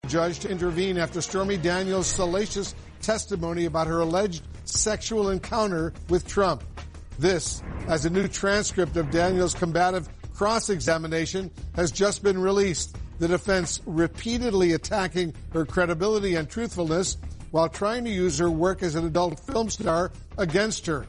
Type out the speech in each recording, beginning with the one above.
Judge to intervene after Stormy Daniels' salacious testimony about her alleged sexual encounter with Trump. This, as a new transcript of Daniels' combative cross-examination has just been released. The defense repeatedly attacking her credibility and truthfulness while trying to use her work as an adult film star against her.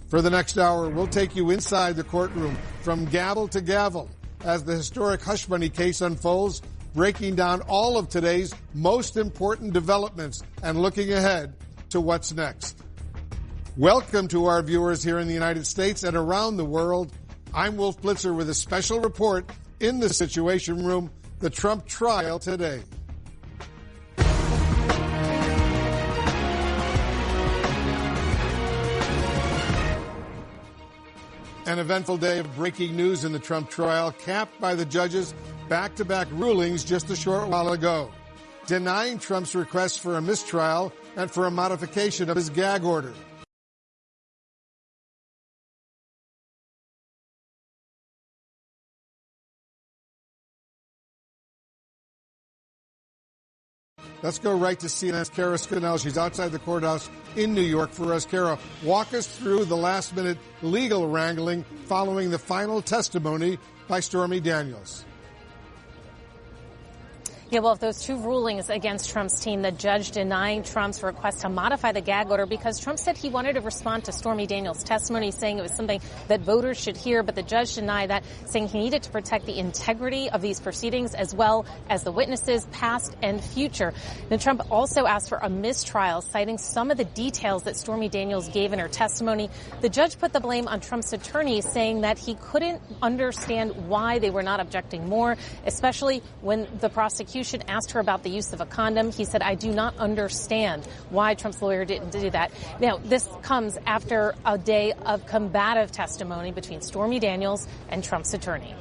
For the next hour, we'll take you inside the courtroom from gavel to gavel as the historic hush money case unfolds, breaking down all of today's most important developments and looking ahead to what's next. Welcome to our viewers here in the United States and around the world. I'm Wolf Blitzer with a special report in the Situation Room, the Trump trial today. An eventful day of breaking news in the Trump trial, capped by the judges' back-to-back rulings just a short while ago, denying Trump's request for a mistrial and for a modification of his gag order. Let's go right to CNN's Kara Scannell. She's outside the courthouse in New York for us. Kara, walk us through the last-minute legal wrangling following the final testimony by Stormy Daniels. Yeah, well, those two rulings against Trump's team, the judge denying Trump's request to modify the gag order because Trump said he wanted to respond to Stormy Daniels' testimony, saying it was something that voters should hear, but the judge denied that, saying he needed to protect the integrity of these proceedings as well as the witnesses, past and future. Now, Trump also asked for a mistrial, citing some of the details that Stormy Daniels gave in her testimony. The judge put the blame on Trump's attorney, saying that he couldn't understand why they were not objecting more, especially when the prosecution asked her about the use of a condom. He said, I do not understand why Trump's lawyer didn't do that. Now, this comes after a day of combative testimony between Stormy Daniels and Trump's attorney.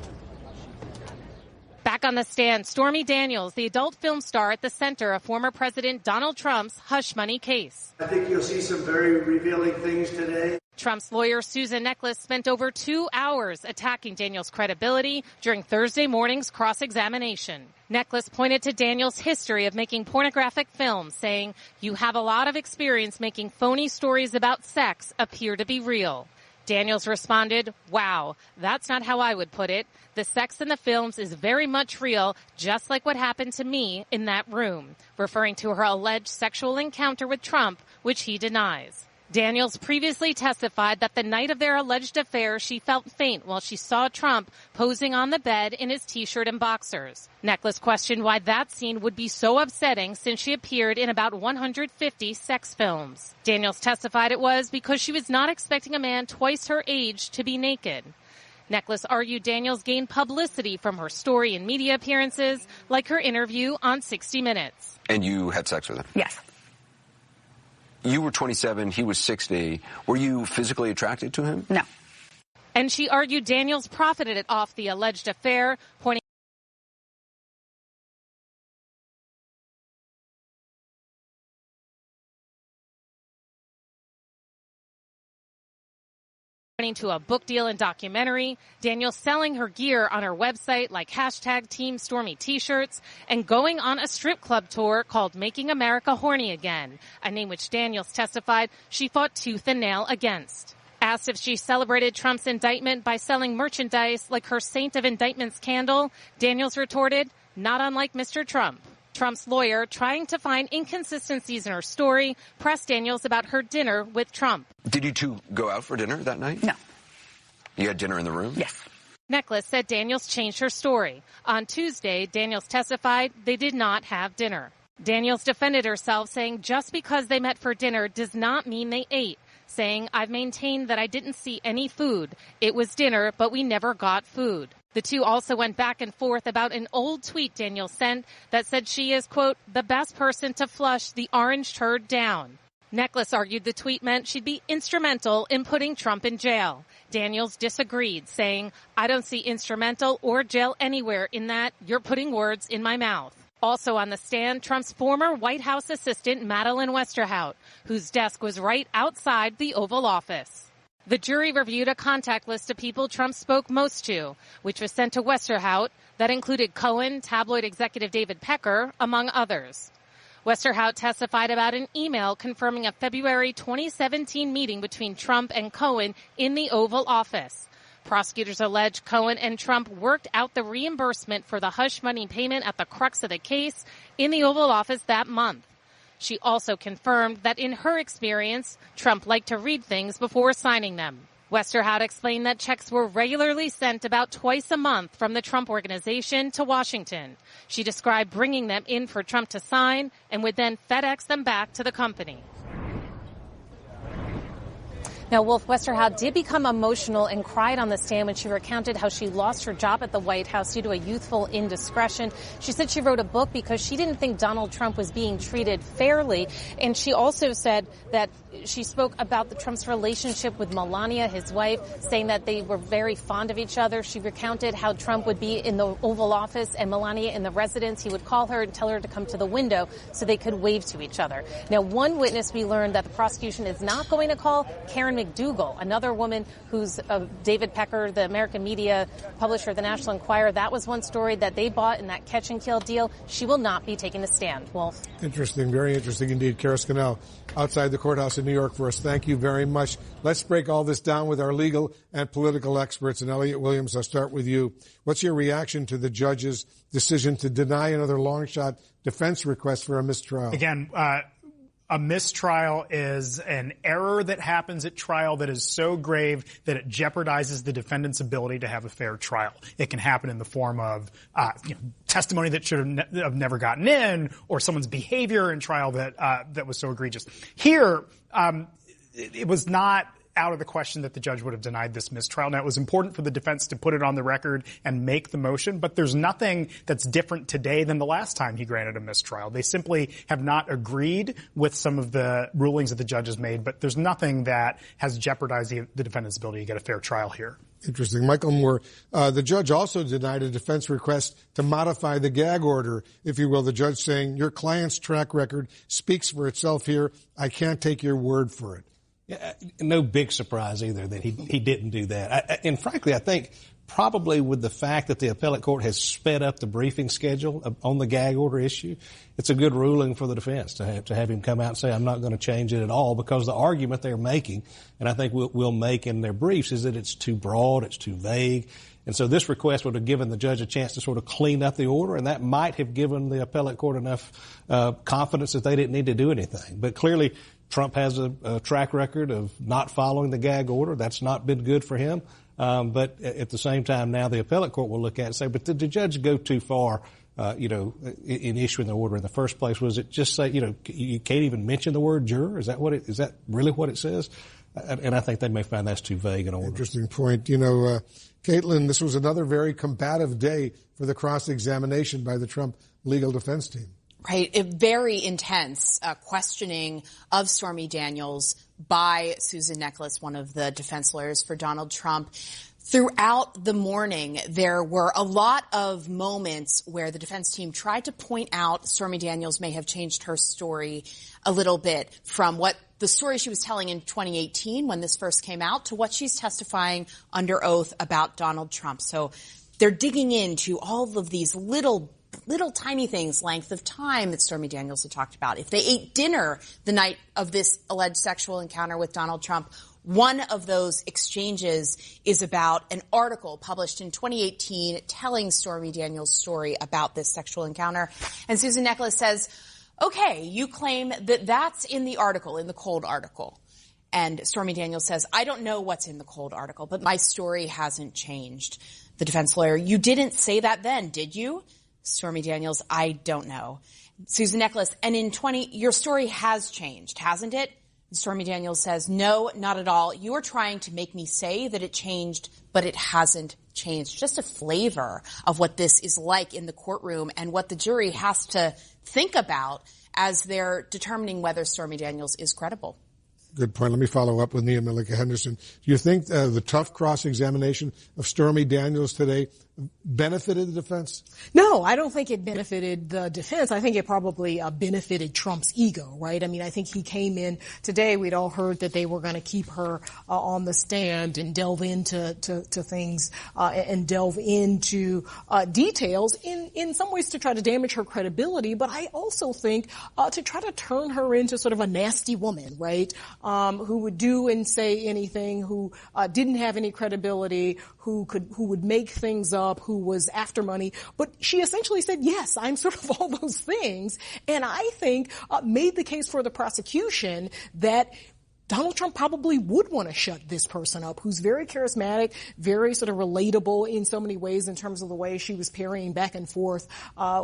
Back on the stand, Stormy Daniels, the adult film star at the center of former President Donald Trump's hush money case. I think you'll see some very revealing things today. Trump's lawyer, Susan Necheles, spent over 2 hours attacking Daniels' credibility during Thursday morning's cross-examination. Necheles pointed to Daniels' history of making pornographic films, saying, you have a lot of experience making phony stories about sex appear to be real. Daniels responded, wow, that's not how I would put it. The sex in the films is very much real, just like what happened to me in that room, referring to her alleged sexual encounter with Trump, which he denies. Daniels previously testified that the night of their alleged affair, she felt faint while she saw Trump posing on the bed in his T-shirt and boxers. Necheles questioned why that scene would be so upsetting since she appeared in about 150 sex films. Daniels testified it was because she was not expecting a man twice her age to be naked. Necheles argued Daniels gained publicity from her story and media appearances, like her interview on 60 Minutes. And you had sex with him? Yes. You were 27, he was 60. Were you physically attracted to him? No. And she argued Daniels profited off the alleged affair, pointing to a book deal and documentary, Daniels selling her gear on her website like hashtag Team Stormy t-shirts, and going on a strip club tour called Making America Horny Again, a name which Daniels testified she fought tooth and nail against. Asked if she celebrated Trump's indictment by selling merchandise like her Saint of Indictments candle, Daniels retorted, not unlike Mr. Trump. Trump's lawyer, trying to find inconsistencies in her story, pressed Daniels about her dinner with Trump. Did you two go out for dinner that night? No. You had dinner in the room? Yes. Necheles said Daniels changed her story. On Tuesday, Daniels testified they did not have dinner. Daniels defended herself, saying just because they met for dinner does not mean they ate, saying, I've maintained that I didn't see any food. It was dinner, but we never got food. The two also went back and forth about an old tweet Daniels sent that said she is, quote, the best person to flush the orange turd down. Necheles argued the tweet meant she'd be instrumental in putting Trump in jail. Daniels disagreed, saying, I don't see instrumental or jail anywhere in that you're putting words in my mouth. Also on the stand, Trump's former White House assistant, Madeleine Westerhout, whose desk was right outside the Oval Office. The jury reviewed a contact list of people Trump spoke most to, which was sent to Westerhout, That included Cohen, tabloid executive David Pecker, among others. Westerhout testified about an email confirming a February 2017 meeting between Trump and Cohen in the Oval Office. Prosecutors allege Cohen and Trump worked out the reimbursement for the hush money payment at the crux of the case in the Oval Office that month. She also confirmed that in her experience, Trump liked to read things before signing them. Westerhout explained that checks were regularly sent about twice a month from the Trump Organization to Washington. She described bringing them in for Trump to sign and would then FedEx them back to the company. Now, Wolf, Westerhout did become emotional and cried on the stand when she recounted how she lost her job at the White House due to a youthful indiscretion. She said she wrote a book because she didn't think Donald Trump was being treated fairly. And she also said that she spoke about the Trump's relationship with Melania, his wife, saying that they were very fond of each other. She recounted how Trump would be in the Oval Office and Melania in the residence. He would call her and tell her to come to the window so they could wave to each other. Now, one witness we learned that the prosecution is not going to call, Karen McDougal, another woman who's David Pecker, the American media publisher of the National Enquirer. That was one story that they bought in that catch and kill deal. She will not be taking a stand. Wolf. Interesting, very interesting indeed. Kara Scannell, outside the courthouse in New York for us. Thank you very much. Let's break all this down with our legal and political experts. And Elliot Williams, I'll start with you. What's your reaction to the judge's decision to deny another long-shot defense request for a mistrial? Again, a mistrial is an error that happens at trial that is so grave that it jeopardizes the defendant's ability to have a fair trial. It can happen in the form of testimony that should have never gotten in, or someone's behavior in trial that was so egregious. Here, it was not out of the question that the judge would have denied this mistrial. Now, it was important for the defense to put it on the record and make the motion, but there's nothing that's different today than the last time he granted a mistrial. They simply have not agreed with some of the rulings that the judge has made, but there's nothing that has jeopardized the defendant's ability to get a fair trial here. Interesting. Michael Moore, the judge also denied a defense request to modify the gag order, if you will. The judge saying, your client's track record speaks for itself here. I can't take your word for it. Yeah, no big surprise either that he didn't do that. And frankly, I think probably with the fact that the appellate court has sped up the briefing schedule on the gag order issue, it's a good ruling for the defense to have him come out and say, I'm not going to change it at all, because the argument they're making, and I think we'll make in their briefs, is that it's too broad, it's too vague. And so this request would have given the judge a chance to sort of clean up the order, and that might have given the appellate court enough confidence that they didn't need to do anything. But clearly, Trump has a track record of not following the gag order. That's not been good for him. But at the same time, now the appellate court will look at it and say, but did the judge go too far, in issuing the order in the first place? Was it just say, you can't even mention the word juror? Is that really what it says? And I think they may find that's too vague an order. Interesting point. Caitlin, this was another very combative day for the cross-examination by the Trump legal defense team. Right. A very intense questioning of Stormy Daniels by Susan Necheles, one of the defense lawyers for Donald Trump. Throughout the morning, there were a lot of moments where the defense team tried to point out Stormy Daniels may have changed her story a little bit from what the story she was telling in 2018 when this first came out to what she's testifying under oath about Donald Trump. So they're digging into all of these little tiny things, length of time that Stormy Daniels had talked about. If they ate dinner the night of this alleged sexual encounter with Donald Trump, one of those exchanges is about an article published in 2018 telling Stormy Daniels' story about this sexual encounter. And Susan Necheles says, okay, you claim that that's in the article, in the cold article. And Stormy Daniels says, I don't know what's in the cold article, but my story hasn't changed. The defense lawyer, you didn't say that then, did you? Stormy Daniels, I don't know. Susan Necheles, and in your story has changed, hasn't it? And Stormy Daniels says, no, not at all. You are trying to make me say that it changed, but it hasn't changed. Just a flavor of what this is like in the courtroom and what the jury has to think about as they're determining whether Stormy Daniels is credible. Good point. Let me follow up with Nia Malika Henderson. Do you think the tough cross-examination of Stormy Daniels today benefited the defense? No, I don't think it benefited the defense. I think it probably benefited Trump's ego, right? I mean, I think he came in today. We'd all heard that they were going to keep her on the stand and delve into to things and delve into details in some ways to try to damage her credibility. But I also think to try to turn her into sort of a nasty woman, right? Who would do and say anything, who didn't have any credibility, who would make things up, who was after money. But she essentially said, yes, I'm sort of all those things. And I think made the case for the prosecution that Donald Trump probably would want to shut this person up, who's very charismatic, very sort of relatable in so many ways in terms of the way she was parrying back and forth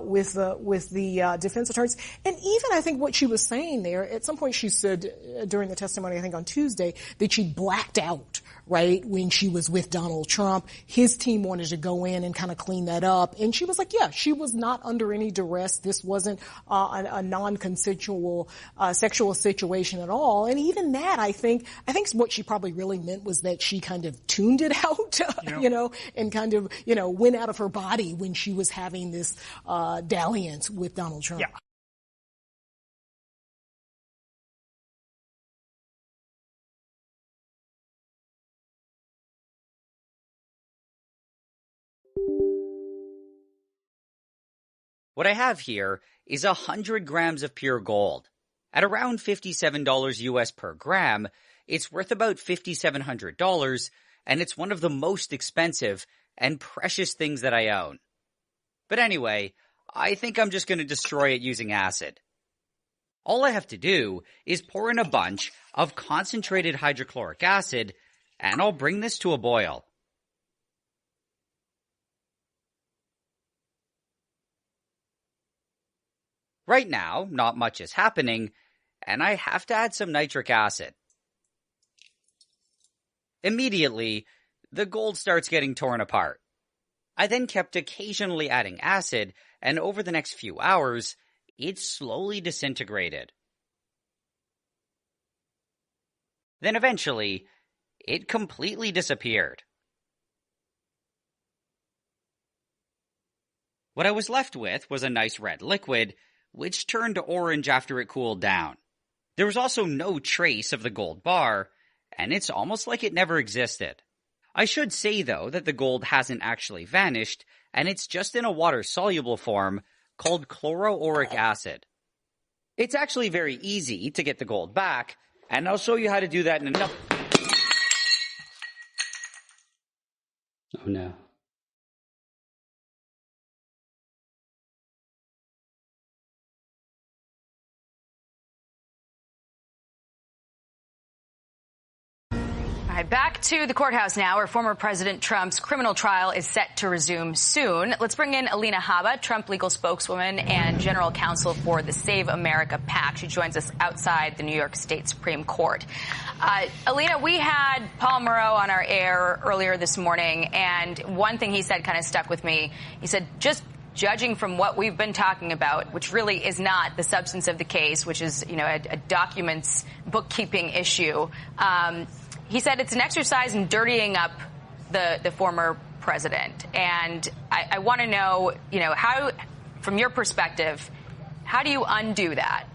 with the defense attorneys. And even I think what she was saying there, at some point she said during the testimony, I think on Tuesday, that she blacked out, right, when she was with Donald Trump. His team wanted to go in and kind of clean that up. And she was like, yeah, she was not under any duress. This wasn't a non-consensual sexual situation at all. And even that, I think what she probably really meant was that she kind of tuned it out, and kind of, went out of her body when she was having this dalliance with Donald Trump. Yeah. What I have here is 100 grams of pure gold. At around $57 US per gram, it's worth about $5,700, and it's one of the most expensive and precious things that I own. But anyway, I think I'm just going to destroy it using acid. All I have to do is pour in a bunch of concentrated hydrochloric acid, and I'll bring this to a boil. Right now, not much is happening, and I have to add some nitric acid. Immediately, the gold starts getting torn apart. I then kept occasionally adding acid, and over the next few hours, it slowly disintegrated. Then eventually, it completely disappeared. What I was left with was a nice red liquid, which turned orange after it cooled down. There was also no trace of the gold bar, and it's almost like it never existed. I should say, though, that the gold hasn't actually vanished, and it's just in a water-soluble form called chloroauric acid. It's actually very easy to get the gold back, and I'll show you how to do that in another... Oh no. All right, back to the courthouse now, where former President Trump's criminal trial is set to resume soon. Let's bring in Alina Habba, Trump legal spokeswoman and general counsel for the Save America PAC. She joins us outside the New York State Supreme Court. Alina, we had Paul Moreau on our air earlier this morning, and one thing he said kind of stuck with me. He said, just judging from what we've been talking about, which really is not the substance of the case, which is, a documents bookkeeping issue, he said it's an exercise in dirtying up the former president. And I want to know, how, from your perspective, how do you undo that?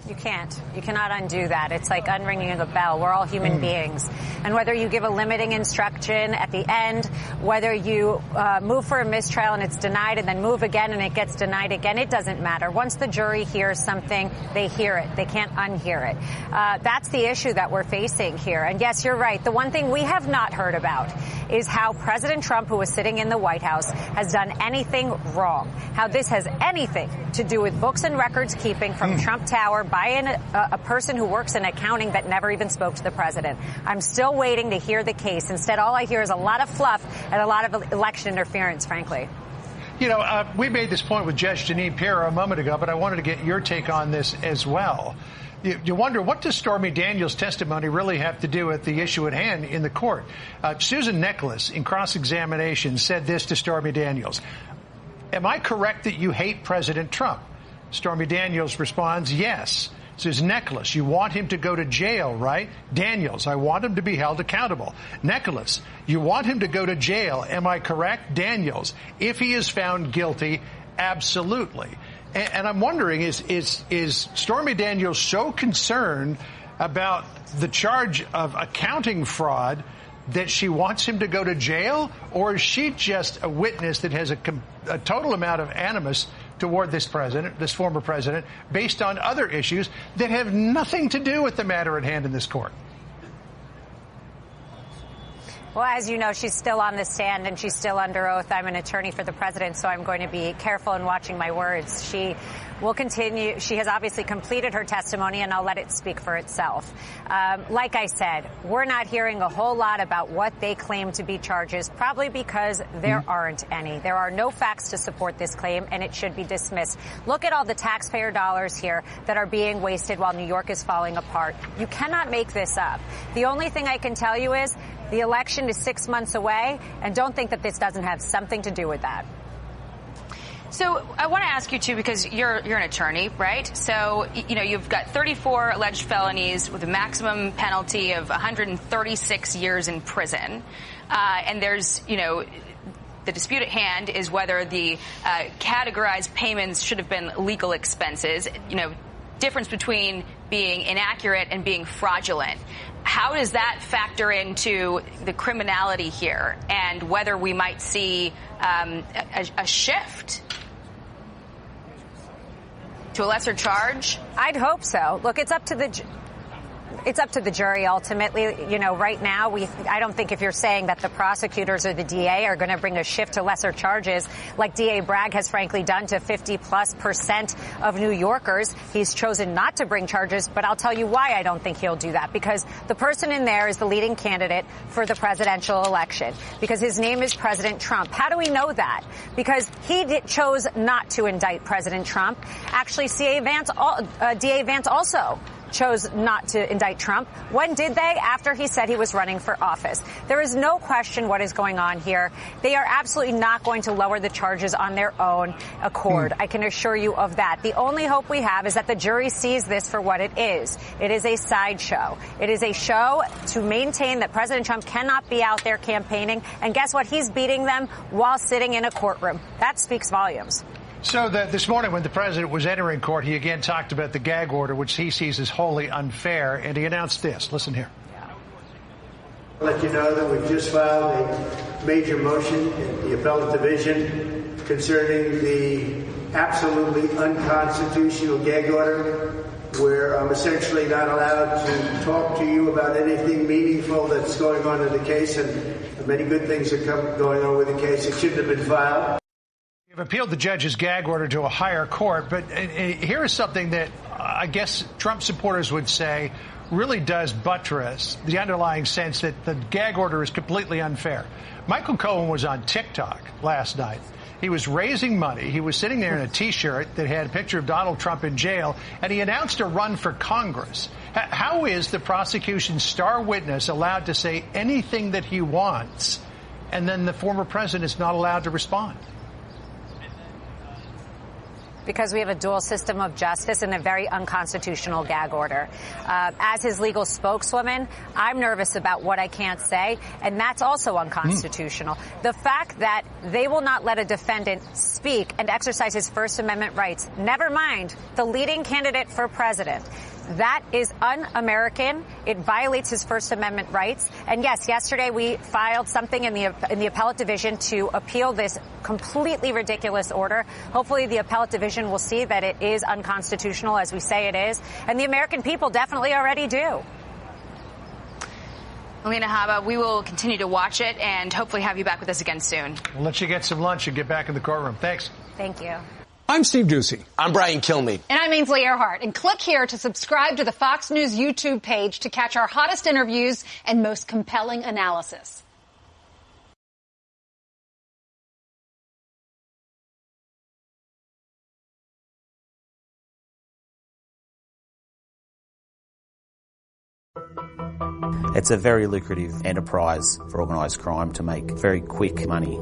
You can't. You cannot undo that. It's like unringing a bell. We're all human beings. And whether you give a limiting instruction at the end, whether you move for a mistrial and it's denied and then move again and it gets denied again, it doesn't matter. Once the jury hears something, they hear it. They can't unhear it. That's the issue that we're facing here. And yes, you're right. The one thing we have not heard about is how President Trump, who was sitting in the White House, has done anything wrong. How this has anything to do with books and records keeping from Trump Tower by a person who works in accounting that never even spoke to the president. I'm still waiting to hear the case. Instead, all I hear is a lot of fluff and a lot of election interference, frankly. We made this point with Judge Jeanine Pirro a moment ago, but I wanted to get your take on this as well. You wonder, what does Stormy Daniels' testimony really have to do with the issue at hand in the court? Susan Nicholas, in cross-examination, said this to Stormy Daniels. Am I correct that you hate President Trump? Stormy Daniels responds, yes. Says Nicholas, you want him to go to jail, right? Daniels, I want him to be held accountable. Nicholas, you want him to go to jail. Am I correct? Daniels, if he is found guilty, absolutely. And I'm wondering, is Stormy Daniels so concerned about the charge of accounting fraud that she wants him to go to jail? Or is she just a witness that has a total amount of animus toward this president, this former president, based on other issues that have nothing to do with the matter at hand in this court? Well, as you know, she's still on the stand and she's still under oath. I'm an attorney for the president, so I'm going to be careful in watching my words. She will continue. She has obviously completed her testimony, and I'll let it speak for itself. Like I said, we're not hearing a whole lot about what they claim to be charges, probably because there aren't any. There are no facts to support this claim, and it should be dismissed. Look at all the taxpayer dollars here that are being wasted while New York is falling apart. You cannot make this up. The only thing I can tell you is the election is 6 months away, and don't think that this doesn't have something to do with that. So I want to ask you, too, because you're an attorney, right? So, you know, you've got 34 alleged felonies with a maximum penalty of 136 years in prison. And there's, you know, the dispute at hand is whether the categorized payments should have been legal expenses, you know, difference between being inaccurate and being fraudulent. How does that factor into the criminality here and whether we might see a shift to a lesser charge? I'd hope so. Look, it's up to the jury ultimately. You know, right now, I don't think if you're saying that the prosecutors or the DA are going to bring a shift to lesser charges like DA Bragg has frankly done to 50+% of New Yorkers. He's chosen not to bring charges, but I'll tell you why I don't think he'll do that. Because the person in there is the leading candidate for the presidential election. Because his name is President Trump. How do we know that? Because he chose not to indict President Trump. Actually, DA Vance also chose not to indict Trump. When did they? After he said he was running for office. There is no question what is going on here. They are absolutely not going to lower the charges on their own accord. I can assure you of that. The only hope we have is that the jury sees this for what it is. It is a sideshow. It is a show to maintain that President Trump cannot be out there campaigning. And guess what? He's beating them while sitting in a courtroom. That speaks volumes. So this morning when the president was entering court, he again talked about the gag order, which he sees as wholly unfair, and he announced this. Listen here. I'll let you know that we've just filed a major motion in the appellate division concerning the absolutely unconstitutional gag order, where I'm essentially not allowed to talk to you about anything meaningful that's going on in the case, and many good things are going on with the case. It shouldn't have been filed. You've appealed the judge's gag order to a higher court, but here is something that I guess Trump supporters would say really does buttress the underlying sense that the gag order is completely unfair. Michael Cohen was on TikTok last night. He was raising money. He was sitting there in a T-shirt that had a picture of Donald Trump in jail, and he announced a run for Congress. How is the prosecution's star witness allowed to say anything that he wants, and then the former president is not allowed to respond? Because we have a dual system of justice and a very unconstitutional gag order. As his legal spokeswoman, I'm nervous about what I can't say, and that's also unconstitutional. The fact that they will not let a defendant speak and exercise his First Amendment rights, never mind the leading candidate for president, that is un-American. It violates his First Amendment rights. And yes, yesterday we filed something in the appellate division to appeal this completely ridiculous order. Hopefully the appellate division will see that it is unconstitutional, as we say it is. And the American people definitely already do. Alina Habba, we will continue to watch it and hopefully have you back with us again soon. We'll let you get some lunch and get back in the courtroom. Thanks. Thank you. I'm Steve Ducey. I'm Brian Kilmeade. And I'm Ainsley Earhart. And click here to subscribe to the Fox News YouTube page to catch our hottest interviews and most compelling analysis. It's a very lucrative enterprise for organised crime to make very quick money.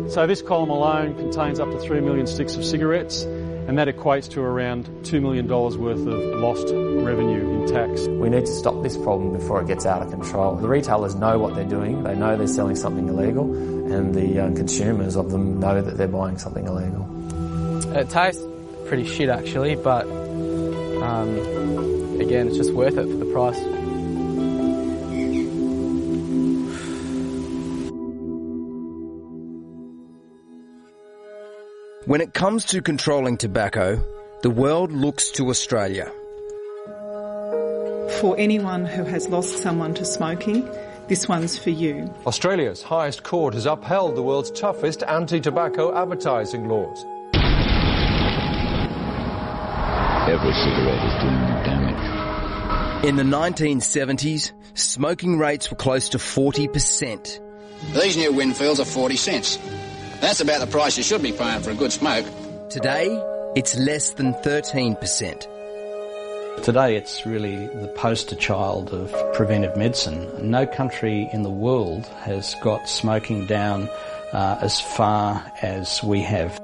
So this column alone contains up to 3 million sticks of cigarettes, and that equates to around $2 million worth of lost revenue in tax. We need to stop this problem before it gets out of control. The retailers know what they're doing. They know they're selling something illegal, and the consumers of them know that they're buying something illegal. It tastes pretty shit actually, but again, it's just worth it for the price. When it comes to controlling tobacco, the world looks to Australia. For anyone who has lost someone to smoking, this one's for you. Australia's highest court has upheld the world's toughest anti-tobacco advertising laws. Every cigarette is doing you damage. In the 1970s, smoking rates were close to 40%. These new Winfields are 40 cents. That's about the price you should be paying for a good smoke. Today, it's less than 13%. Today, it's really the poster child of preventive medicine. No country in the world has got smoking down as far as we have.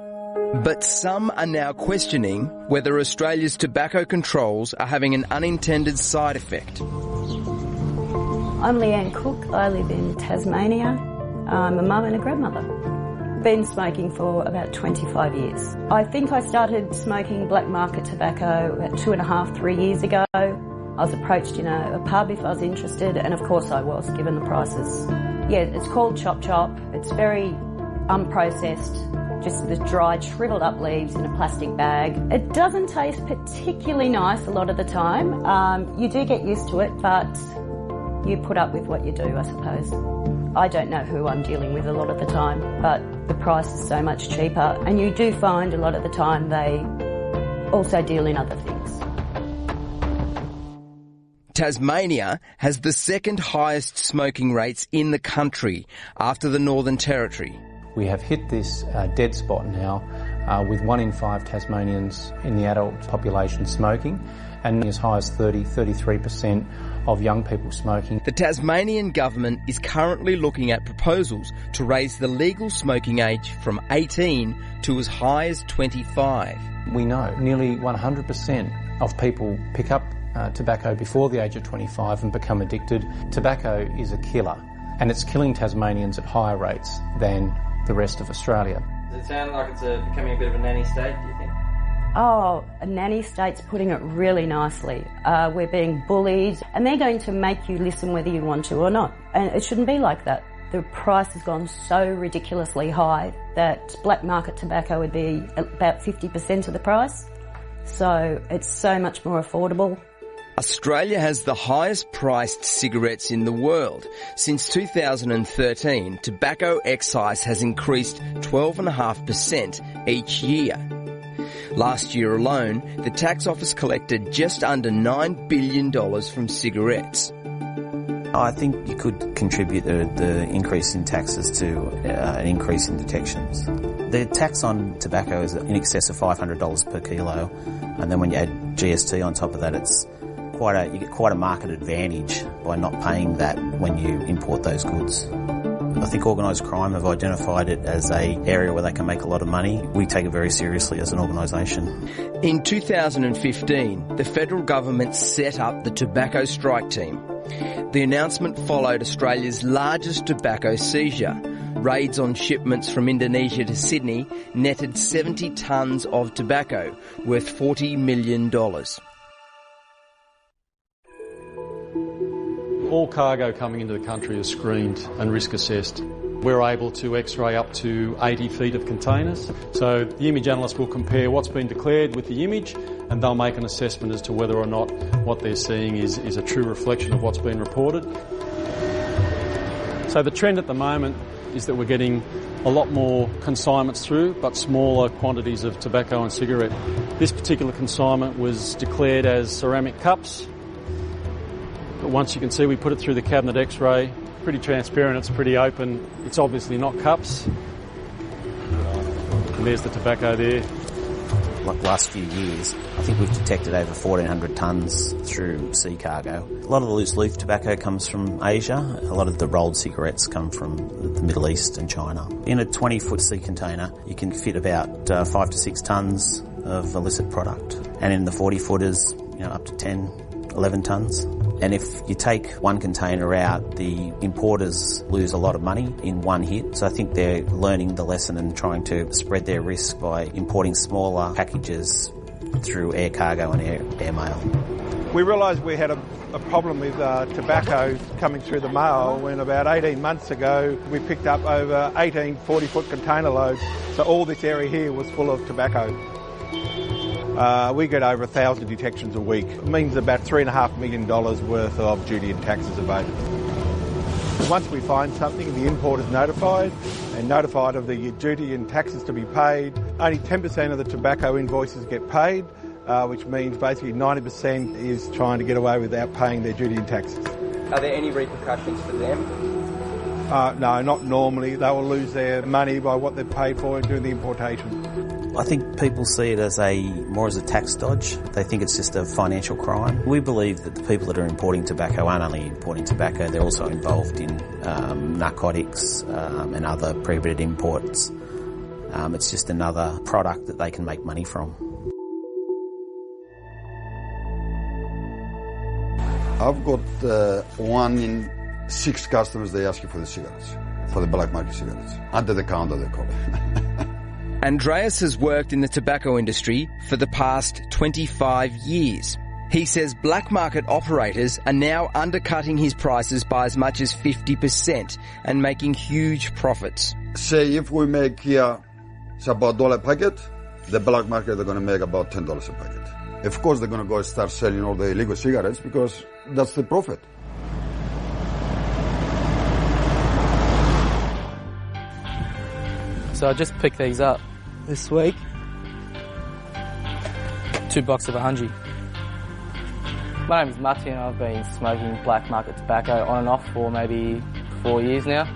But some are now questioning whether Australia's tobacco controls are having an unintended side effect. I'm Leanne Cook. I live in Tasmania. I'm a mum and a grandmother. Been smoking for about 25 years. I think I started smoking black market tobacco about 2.5, 3 years ago. I was approached in a pub if I was interested, and of course I was, given the prices. Yeah, it's called Chop Chop. It's very unprocessed, just the dried, shriveled up leaves in a plastic bag. It doesn't taste particularly nice a lot of the time. You do get used to it, but you put up with what you do, I suppose. I don't know who I'm dealing with a lot of the time, but the price is so much cheaper, and you do find a lot of the time they also deal in other things. Tasmania has the second highest smoking rates in the country after the Northern Territory. We have hit this dead spot now with 1 in 5 Tasmanians in the adult population smoking, and as high as 33% of young people smoking. The Tasmanian government is currently looking at proposals to raise the legal smoking age from 18 to as high as 25. We know nearly 100% of people pick up tobacco before the age of 25 and become addicted. Tobacco is a killer, and it's killing Tasmanians at higher rates than the rest of Australia. Does it sound like it's becoming a bit of a nanny state, do you think? Oh, a nanny state's putting it really nicely. We're being bullied, and they're going to make you listen whether you want to or not. And it shouldn't be like that. The price has gone so ridiculously high that black market tobacco would be about 50% of the price. So it's so much more affordable. Australia has the highest priced cigarettes in the world. Since 2013, tobacco excise has increased 12.5% each year. Last year alone, the tax office collected just under $9 billion from cigarettes. I think you could contribute the increase in taxes to an increase in detections. The tax on tobacco is in excess of $500 per kilo, and then when you add GST on top of that, you get quite a market advantage by not paying that when you import those goods. I think organised crime have identified it as an area where they can make a lot of money. We take it very seriously as an organisation. In 2015, the federal government set up the Tobacco Strike Team. The announcement followed Australia's largest tobacco seizure. Raids on shipments from Indonesia to Sydney netted 70 tonnes of tobacco, worth $40 million. All cargo coming into the country is screened and risk assessed. We're able to x-ray up to 80 feet of containers. So the image analyst will compare what's been declared with the image, and they'll make an assessment as to whether or not what they're seeing is a true reflection of what's been reported. So the trend at the moment is that we're getting a lot more consignments through, but smaller quantities of tobacco and cigarette. This particular consignment was declared as ceramic cups. But once you can see, we put it through the cabinet x-ray. Pretty transparent, it's pretty open. It's obviously not cups. And there's the tobacco there. Like the last few years, I think we've detected over 1,400 tonnes through sea cargo. A lot of the loose leaf tobacco comes from Asia. A lot of the rolled cigarettes come from the Middle East and China. In a 20-foot sea container, you can fit about 5 to 6 tonnes of illicit product. And in the 40 footers, up to 10, 11 tonnes. And if you take one container out, the importers lose a lot of money in one hit. So I think they're learning the lesson and trying to spread their risk by importing smaller packages through air cargo and air mail. We realised we had a problem with tobacco coming through the mail when about 18 months ago we picked up over 18 40-foot container loads. So all this area here was full of tobacco. We get over 1,000 detections a week. It means about $3.5 million worth of duty and taxes evaded. Once we find something, the importer is notified of the duty and taxes to be paid. Only 10% of the tobacco invoices get paid, which means basically 90% is trying to get away without paying their duty and taxes. Are there any repercussions for them? No, not normally. They will lose their money by what they've paid for in doing the importation. I think people see it more as a tax dodge. They think it's just a financial crime. We believe that the people that are importing tobacco aren't only importing tobacco, they're also involved in narcotics and other prohibited imports. It's just another product that they can make money from. I've got 1 in 6 customers, they ask you for the cigarettes, for the black market cigarettes. Under the counter, they call it. Andreas has worked in the tobacco industry for the past 25 years. He says black market operators are now undercutting his prices by as much as 50% and making huge profits. Say if we make here, it's about $1 a packet, the black market they're going to make about $10 a packet. Of course they're going to go start selling all the illegal cigarettes because that's the profit. So I just picked these up this week. 2 boxes of 100. My name is Mārcis and I've been smoking black market tobacco on and off for maybe 4 years now.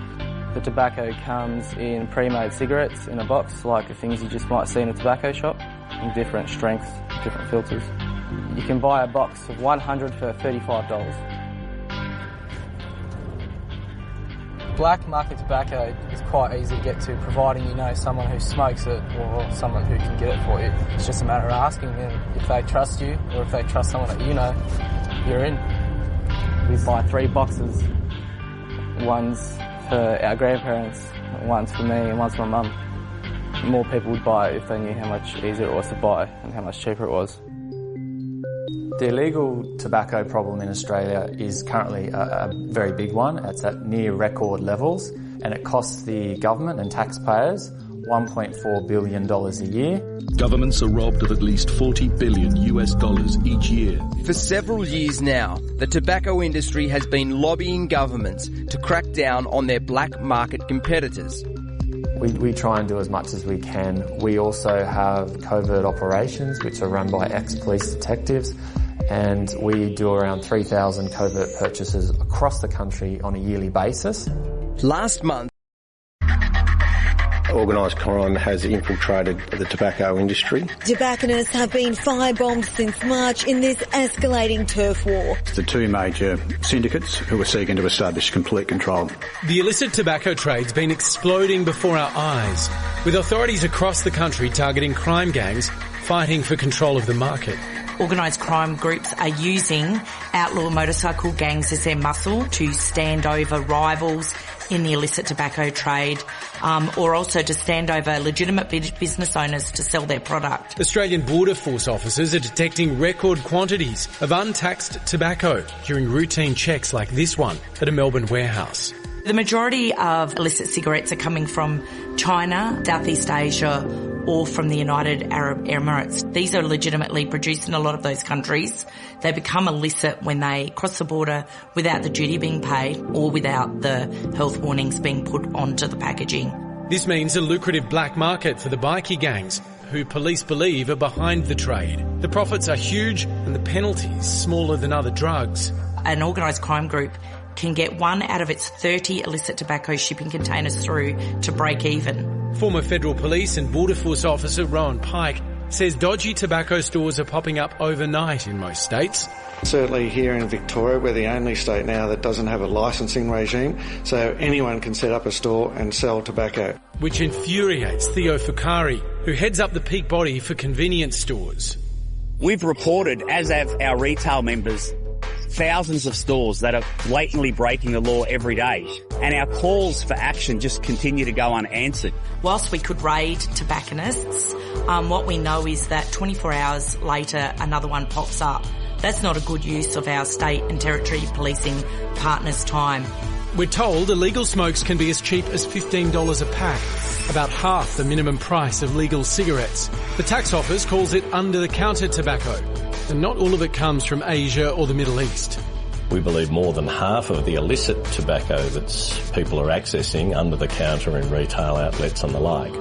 The tobacco comes in pre-made cigarettes in a box, like the things you just might see in a tobacco shop, in different strengths, different filters. You can buy a box of 100 for $35. Black market tobacco is quite easy to get to, providing you know someone who smokes it or someone who can get it for you. It's just a matter of asking them if they trust you or if they trust someone that you know, you're in. We buy 3 boxes. One's for our grandparents, one's for me and one's for my mum. More people would buy it if they knew how much easier it was to buy and how much cheaper it was. The illegal tobacco problem in Australia is currently a very big one. It's at near record levels and it costs the government and taxpayers $1.4 billion a year. Governments are robbed of at least $40 billion each year. For several years now, the tobacco industry has been lobbying governments to crack down on their black market competitors. We try and do as much as we can. We also have covert operations which are run by ex-police detectives, and we do around 3,000 covert purchases across the country on a yearly basis. Last month, organised crime has infiltrated the tobacco industry. Tobacconists have been firebombed since March in this escalating turf war. The 2 major syndicates who are seeking to establish complete control. The illicit tobacco trade's been exploding before our eyes, with authorities across the country targeting crime gangs fighting for control of the market. Organised crime groups are using outlaw motorcycle gangs as their muscle to stand over rivals in the illicit tobacco trade, or also to stand over legitimate business owners to sell their product. Australian Border Force officers are detecting record quantities of untaxed tobacco during routine checks like this one at a Melbourne warehouse. The majority of illicit cigarettes are coming from China, Southeast Asia, or from the United Arab Emirates. These are legitimately produced in a lot of those countries. They become illicit when they cross the border without the duty being paid or without the health warnings being put onto the packaging. This means a lucrative black market for the bikie gangs, who police believe are behind the trade. The profits are huge and the penalties smaller than other drugs. An organised crime group can get 1 out of its 30 illicit tobacco shipping containers through to break even. Former Federal Police and Border Force officer Rowan Pike says dodgy tobacco stores are popping up overnight in most states. Certainly here in Victoria, we're the only state now that doesn't have a licensing regime, so anyone can set up a store and sell tobacco. Which infuriates Theo Fukari, who heads up the peak body for convenience stores. We've reported, as have our retail members, thousands of stores that are blatantly breaking the law every day. And our calls for action just continue to go unanswered. Whilst we could raid tobacconists, what we know is that 24 hours later, another one pops up. That's not a good use of our state and territory policing partners' time. We're told illegal smokes can be as cheap as $15 a pack, about half the minimum price of legal cigarettes. The tax office calls it under-the-counter tobacco, and not all of it comes from Asia or the Middle East. We believe more than half of the illicit tobacco that people are accessing under the counter in retail outlets and the like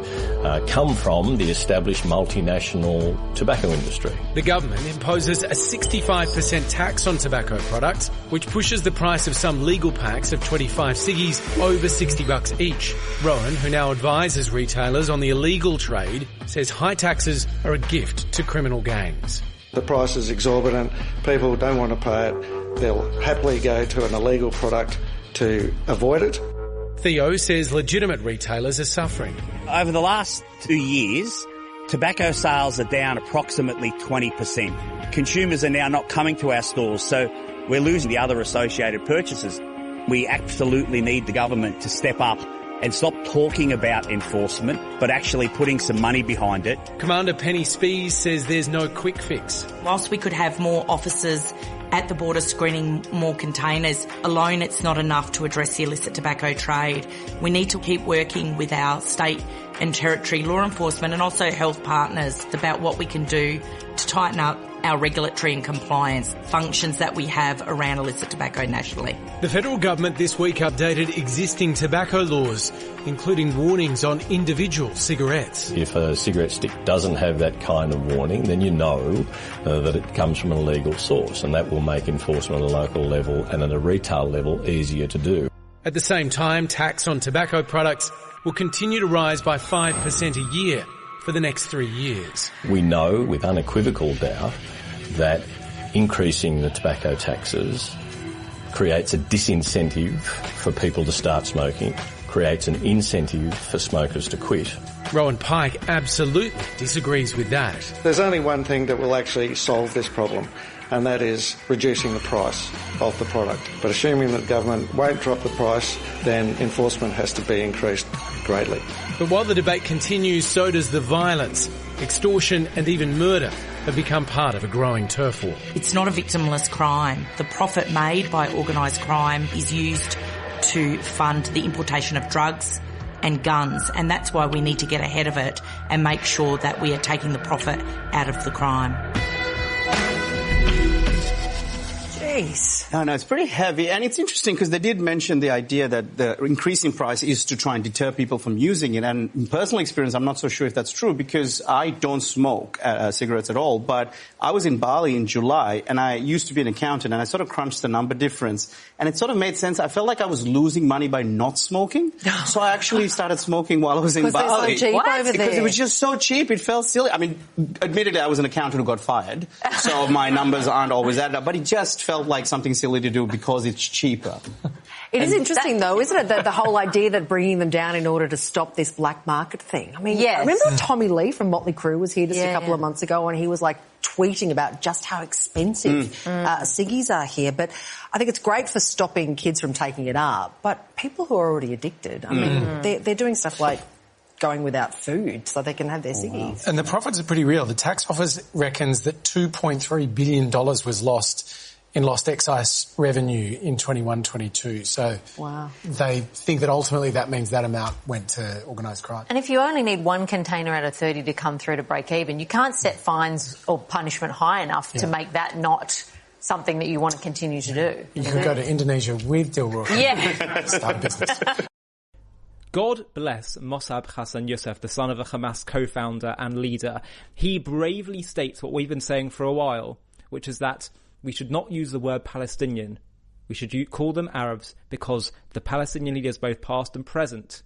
come from the established multinational tobacco industry. The government imposes a 65% tax on tobacco products, which pushes the price of some legal packs of 25 ciggies over $60 each. Rowan, who now advises retailers on the illegal trade, says high taxes are a gift to criminal gangs. The price is exorbitant. People don't want to pay it. They'll happily go to an illegal product to avoid it. Theo says legitimate retailers are suffering. Over the last 2 years, tobacco sales are down approximately 20%. Consumers are now not coming to our stores, so we're losing the other associated purchases. We absolutely need the government to step up and stop talking about enforcement, but actually putting some money behind it. Commander Penny Spees says there's no quick fix. Whilst we could have more officers at the border screening more containers, alone it's not enough to address the illicit tobacco trade. We need to keep working with our state and territory law enforcement and also health partners about what we can do to tighten up our regulatory and compliance functions that we have around illicit tobacco nationally. The federal government this week updated existing tobacco laws, including warnings on individual cigarettes. If a cigarette stick doesn't have that kind of warning, then you know that it comes from an illegal source, and that will make enforcement at a local level and at a retail level easier to do. At the same time, tax on tobacco products will continue to rise by 5% a year for the next 3 years. We know with unequivocal doubt that increasing the tobacco taxes creates a disincentive for people to start smoking, creates an incentive for smokers to quit. Rowan Pike absolutely disagrees with that. There's only one thing that will actually solve this problem, and that is reducing the price of the product. But assuming that government won't drop the price, then enforcement has to be increased greatly. But while the debate continues, so does the violence. Extortion and even murder have become part of a growing turf war. It's not a victimless crime. The profit made by organised crime is used to fund the importation of drugs and guns, and that's why we need to get ahead of it and make sure that we are taking the profit out of the crime. No, it's pretty heavy, and it's interesting because they did mention the idea that the increasing price is to try and deter people from using it, and in personal experience, I'm not so sure if that's true because I don't smoke cigarettes at all, but I was in Bali in July, and I used to be an accountant, and I sort of crunched the number difference, and it sort of made sense. I felt like I was losing money by not smoking, so I actually started smoking while I was in Bali. Because they're so cheap over there. Because it was just so cheap, it felt silly. I mean, admittedly, I was an accountant who got fired, so my numbers aren't always added up, but it just felt like something silly to do because it's cheaper. It is interesting, though, isn't it, that the whole idea that bringing them down in order to stop this black market thing. I mean, Yes. remember Tommy Lee from Motley Crue was here just a couple of months ago and he was, like, tweeting about just how expensive ciggies are here. But I think it's great for stopping kids from taking it up. But people who are already addicted, I mean, they're doing stuff like going without food so they can have their ciggies. And the profits are pretty real. The tax office reckons that $2.3 billion was lost in lost excise revenue in 21-22. So they think that ultimately that means that amount went to organised crime. And if you only need one container out of 30 to come through to break even, you can't set fines or punishment high enough to make that not something that you want to continue to do. You could go to Indonesia with Dilruba. Yeah. Start a business. God bless Mossab Hassan Youssef, the son of a Hamas co-founder and leader. He bravely states what we've been saying for a while, which is that we should not use the word Palestinian. We should call them Arabs because the Palestinian leaders, both past and present,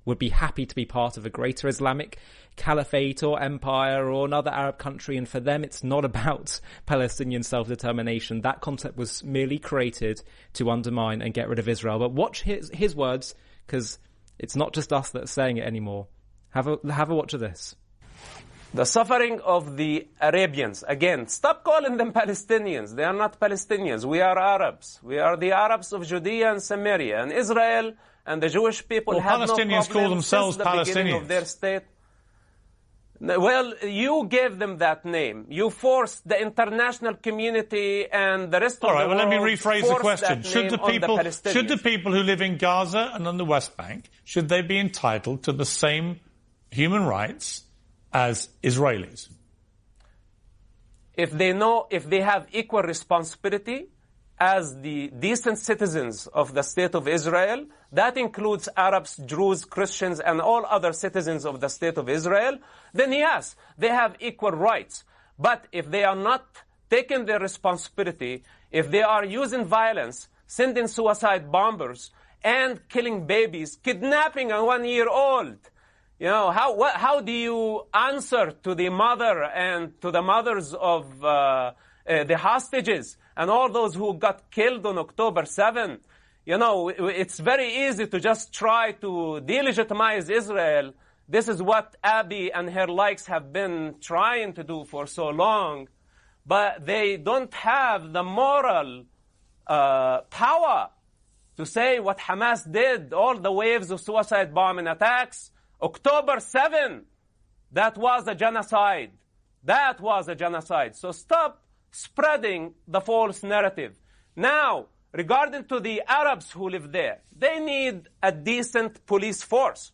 would be happy to be part of a greater Islamic caliphate or empire or another Arab country. And for them, it's not about Palestinian self-determination. That concept was merely created to undermine and get rid of Israel. But watch his words, because it's not just us that's saying it anymore. Have a watch of this. The suffering of the Arabians. Again, stop calling them Palestinians. They are not Palestinians. We are Arabs. We are the Arabs of Judea and Samaria. And Israel and the Jewish people have no problem Palestinians call themselves since the beginning Palestinians of their state. Well, you gave them that name. You forced the international community and the rest of the world. All right, well, let me rephrase the question. Should the people who live in Gaza and on the West Bank, should they be entitled to the same human rights as Israelis? If they have equal responsibility as the decent citizens of the State of Israel, that includes Arabs, Jews, Christians, and all other citizens of the State of Israel, then yes, they have equal rights. But if they are not taking their responsibility, if they are using violence, sending suicide bombers, and killing babies, kidnapping a 1-year-old, how do you answer to the mother and to the mothers of the hostages and all those who got killed on October 7? It's very easy to just try to delegitimize Israel. This is what Abby and her likes have been trying to do for so long. But they don't have the moral power to say what Hamas did, all the waves of suicide bombing attacks. October 7, that was a genocide. That was a genocide. So stop spreading the false narrative. Now, regarding to the Arabs who live there, they need a decent police force.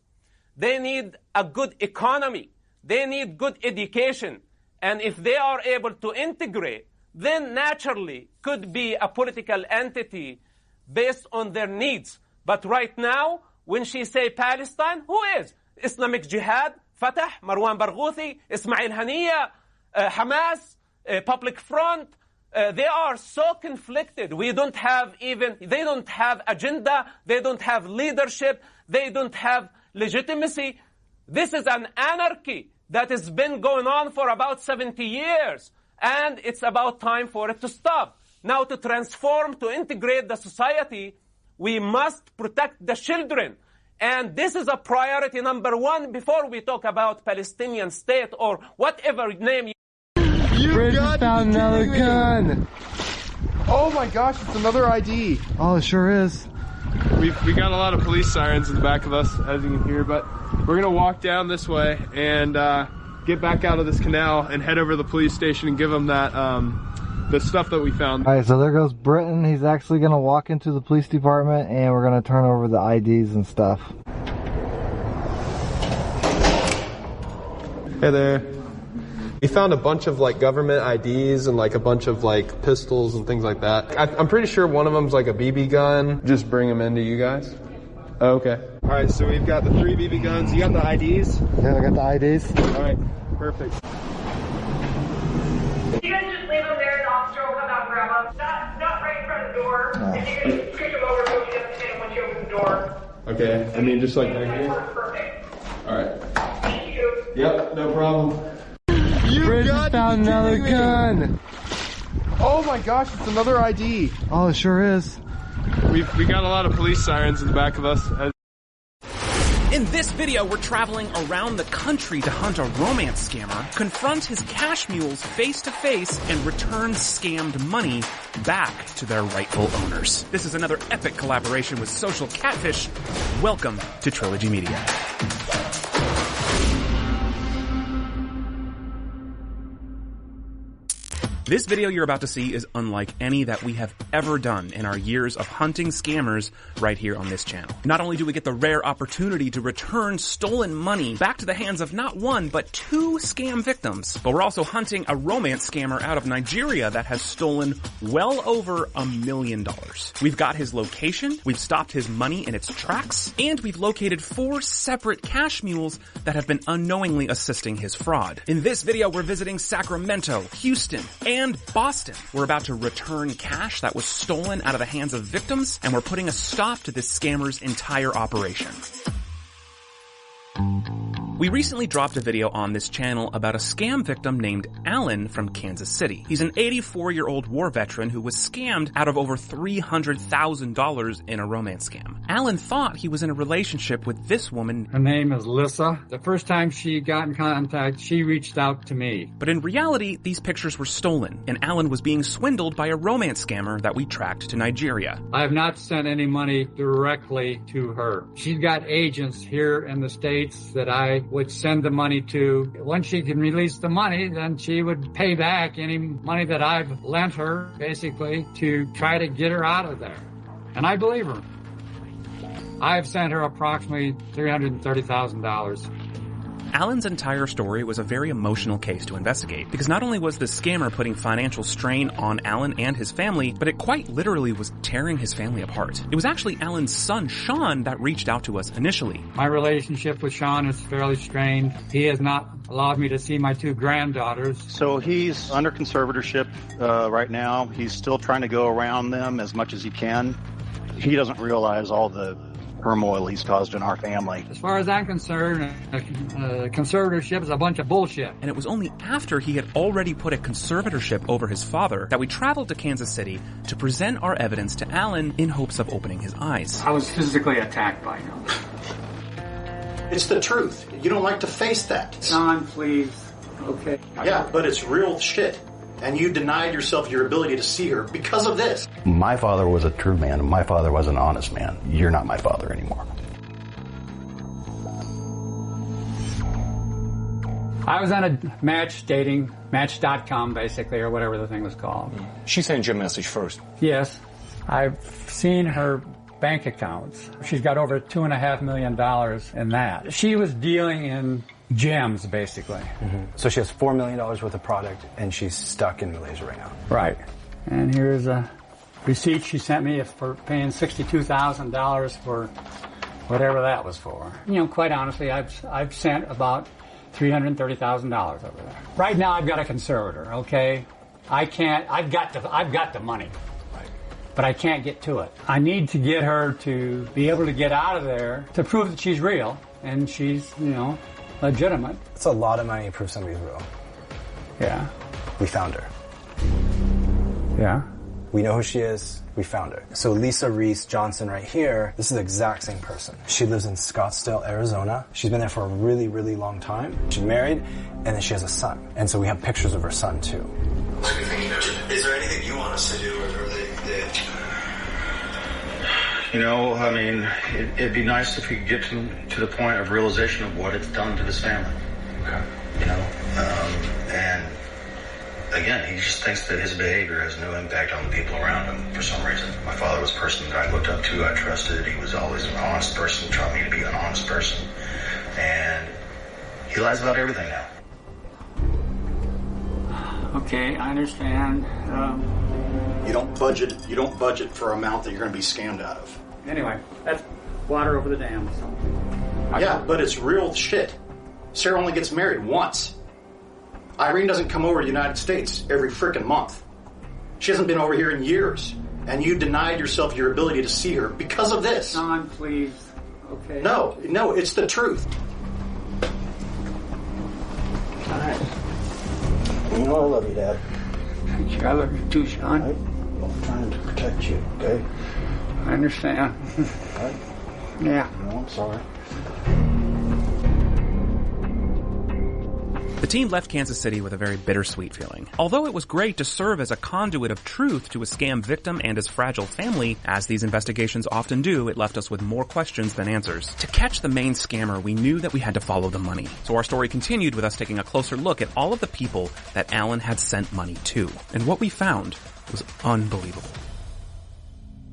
They need a good economy. They need good education. And if they are able to integrate, then naturally could be a political entity based on their needs. But right now, when she say Palestine, who is? Islamic Jihad, Fatah, Marwan Barghouthi, Ismail Haniyeh, Hamas, Public Front. They are so conflicted. They don't have agenda. They don't have leadership. They don't have legitimacy. This is an anarchy that has been going on for about 70 years. And it's about time for it to stop. Now, to transform, to integrate the society, we must protect the children. And this is a priority number one before we talk about Palestinian state or whatever name You just found another gun. Oh my gosh, it's another ID. Oh, it sure is. We got a lot of police sirens in the back of us, as you can hear, but we're gonna walk down this way and get back out of this canal and head over to the police station and give them that the stuff that we found. Alright, so there goes Britton. He's actually gonna walk into the police department and we're gonna turn over the IDs and stuff. Hey there. We found a bunch of government IDs and a bunch of pistols and things like that. I'm pretty sure one of them's a BB gun. Just bring them into you guys. Oh, okay. All right, so we've got the 3 BB guns. You got the IDs? Yeah, I got the IDs. All right, perfect. You guys just leave them there, the officer will come out and grab them. Not right in front of the door. No. If you can push them over, so she doesn't hit them once you open the door. Okay, I mean just back here? Perfect. All right. Thank you. Yep, no problem. You just found another gun. Oh my gosh, it's another ID. Oh, it sure is. We got a lot of police sirens in the back of us. In this video, we're traveling around the country to hunt a romance scammer, confront his cash mules face to face, and return scammed money back to their rightful owners. This is another epic collaboration with Social Catfish. Welcome to Trilogy Media. This video you're about to see is unlike any that we have ever done in our years of hunting scammers right here on this channel. Not only do we get the rare opportunity to return stolen money back to the hands of not one, but 2 scam victims, but we're also hunting a romance scammer out of Nigeria that has stolen well over $1 million. We've got his location, we've stopped his money in its tracks, and we've located 4 separate cash mules that have been unknowingly assisting his fraud. In this video, we're visiting Sacramento, Houston, and Boston. We're about to return cash that was stolen out of the hands of victims, and we're putting a stop to this scammer's entire operation. We recently dropped a video on this channel about a scam victim named Alan from Kansas City. He's an 84-year-old war veteran who was scammed out of over $300,000 in a romance scam. Alan thought he was in a relationship with this woman. Her name is Lissa. The first time she got in contact, she reached out to me. But in reality, these pictures were stolen, and Alan was being swindled by a romance scammer that we tracked to Nigeria. I have not sent any money directly to her. She's got agents here in the States that I would send the money to. Once she can release the money, then she would pay back any money that I've lent her, basically, to try to get her out of there. And I believe her. I've sent her approximately $330,000. Alan's entire story was a very emotional case to investigate, because not only was the scammer putting financial strain on Alan and his family, but it quite literally was tearing his family apart. It was actually Alan's son, Sean, that reached out to us initially. My relationship with Sean is fairly strained. He has not allowed me to see my two granddaughters. So he's under conservatorship right now. He's still trying to go around them as much as he can. He doesn't realize all the turmoil he's caused in our family. As far as I'm concerned, conservatorship is a bunch of bullshit. And it was only after he had already put a conservatorship over his father that we traveled to Kansas City to present our evidence to Alan in hopes of opening his eyes. I was physically attacked by him. It's the truth. You don't like to face that. Son, please. Okay. Yeah, but it's real shit. And you denied yourself your ability to see her because of this. My father was a true man, and my father was an honest man. You're not my father anymore. I was on a match dating, Match.com basically, or whatever the thing was called. She sent you a message first. Yes. I've seen her bank accounts. She's got over $2.5 million in that. She was dealing in gems, basically. Mm-hmm. So she has $4 million worth of product, and she's stuck in Malaysia right now. Right. And here's a receipt she sent me for paying $62,000 for whatever that was for. You know, quite honestly, I've sent about $330,000 over there. Right now, I've got a conservator. Okay, I've got the money, right, but I can't get to it. I need to get her to be able to get out of there to prove that she's real and she's, you know, legitimate. It's a lot of money to prove somebody's real. Yeah. We found her. Yeah. We know who she is. We found her. So Lisa Reese Johnson right here, this is the exact same person. She lives in Scottsdale, Arizona. She's been there for a really, really long time. She's married, and then she has a son. And so we have pictures of her son, too. Is there anything you want us to do, or You know, I mean, it'd be nice if we could get to the point of realization of what it's done to this family. Okay. You know, and again, he just thinks that his behavior has no impact on the people around him for some reason. My father was a person that I looked up to, I trusted. He was always an honest person, taught me to be an honest person. And he lies about everything now. Okay, I understand. You don't budget for an amount that you're going to be scammed out of. Anyway, that's water over the dam. So. Yeah, but it's real shit. Sarah only gets married once. Irene doesn't come over to the United States every frickin' month. She hasn't been over here in years. And you denied yourself your ability to see her because of this. Son, please. Okay. No, it's the truth. All right. You know I love you, Dad. Thank you. I love you too, Sean. I'm trying to protect you, okay? I understand. Right? Yeah. No, I'm sorry. The team left Kansas City with a very bittersweet feeling. Although it was great to serve as a conduit of truth to a scam victim and his fragile family, as these investigations often do, it left us with more questions than answers. To catch the main scammer, we knew that we had to follow the money. So our story continued with us taking a closer look at all of the people that Alan had sent money to. And what we found was unbelievable.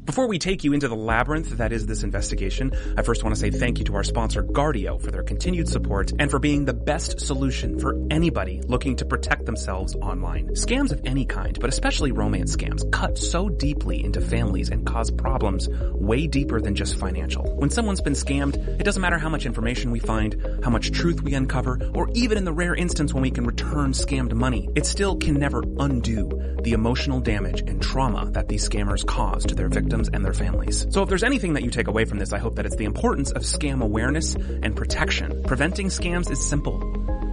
Before we take you into the labyrinth that is this investigation, I first want to say thank you to our sponsor, Guardio, for their continued support and for being the best solution for anybody looking to protect themselves online. Scams of any kind, but especially romance scams, cut so deeply into families and cause problems way deeper than just financial. When someone's been scammed, it doesn't matter how much information we find, how much truth we uncover, or even in the rare instance when we can return scammed money, it still can never undo the emotional damage and trauma that these scammers cause to their victims victims and their families. So if there's anything that you take away from this, I hope that it's the importance of scam awareness and protection. Preventing scams is simple.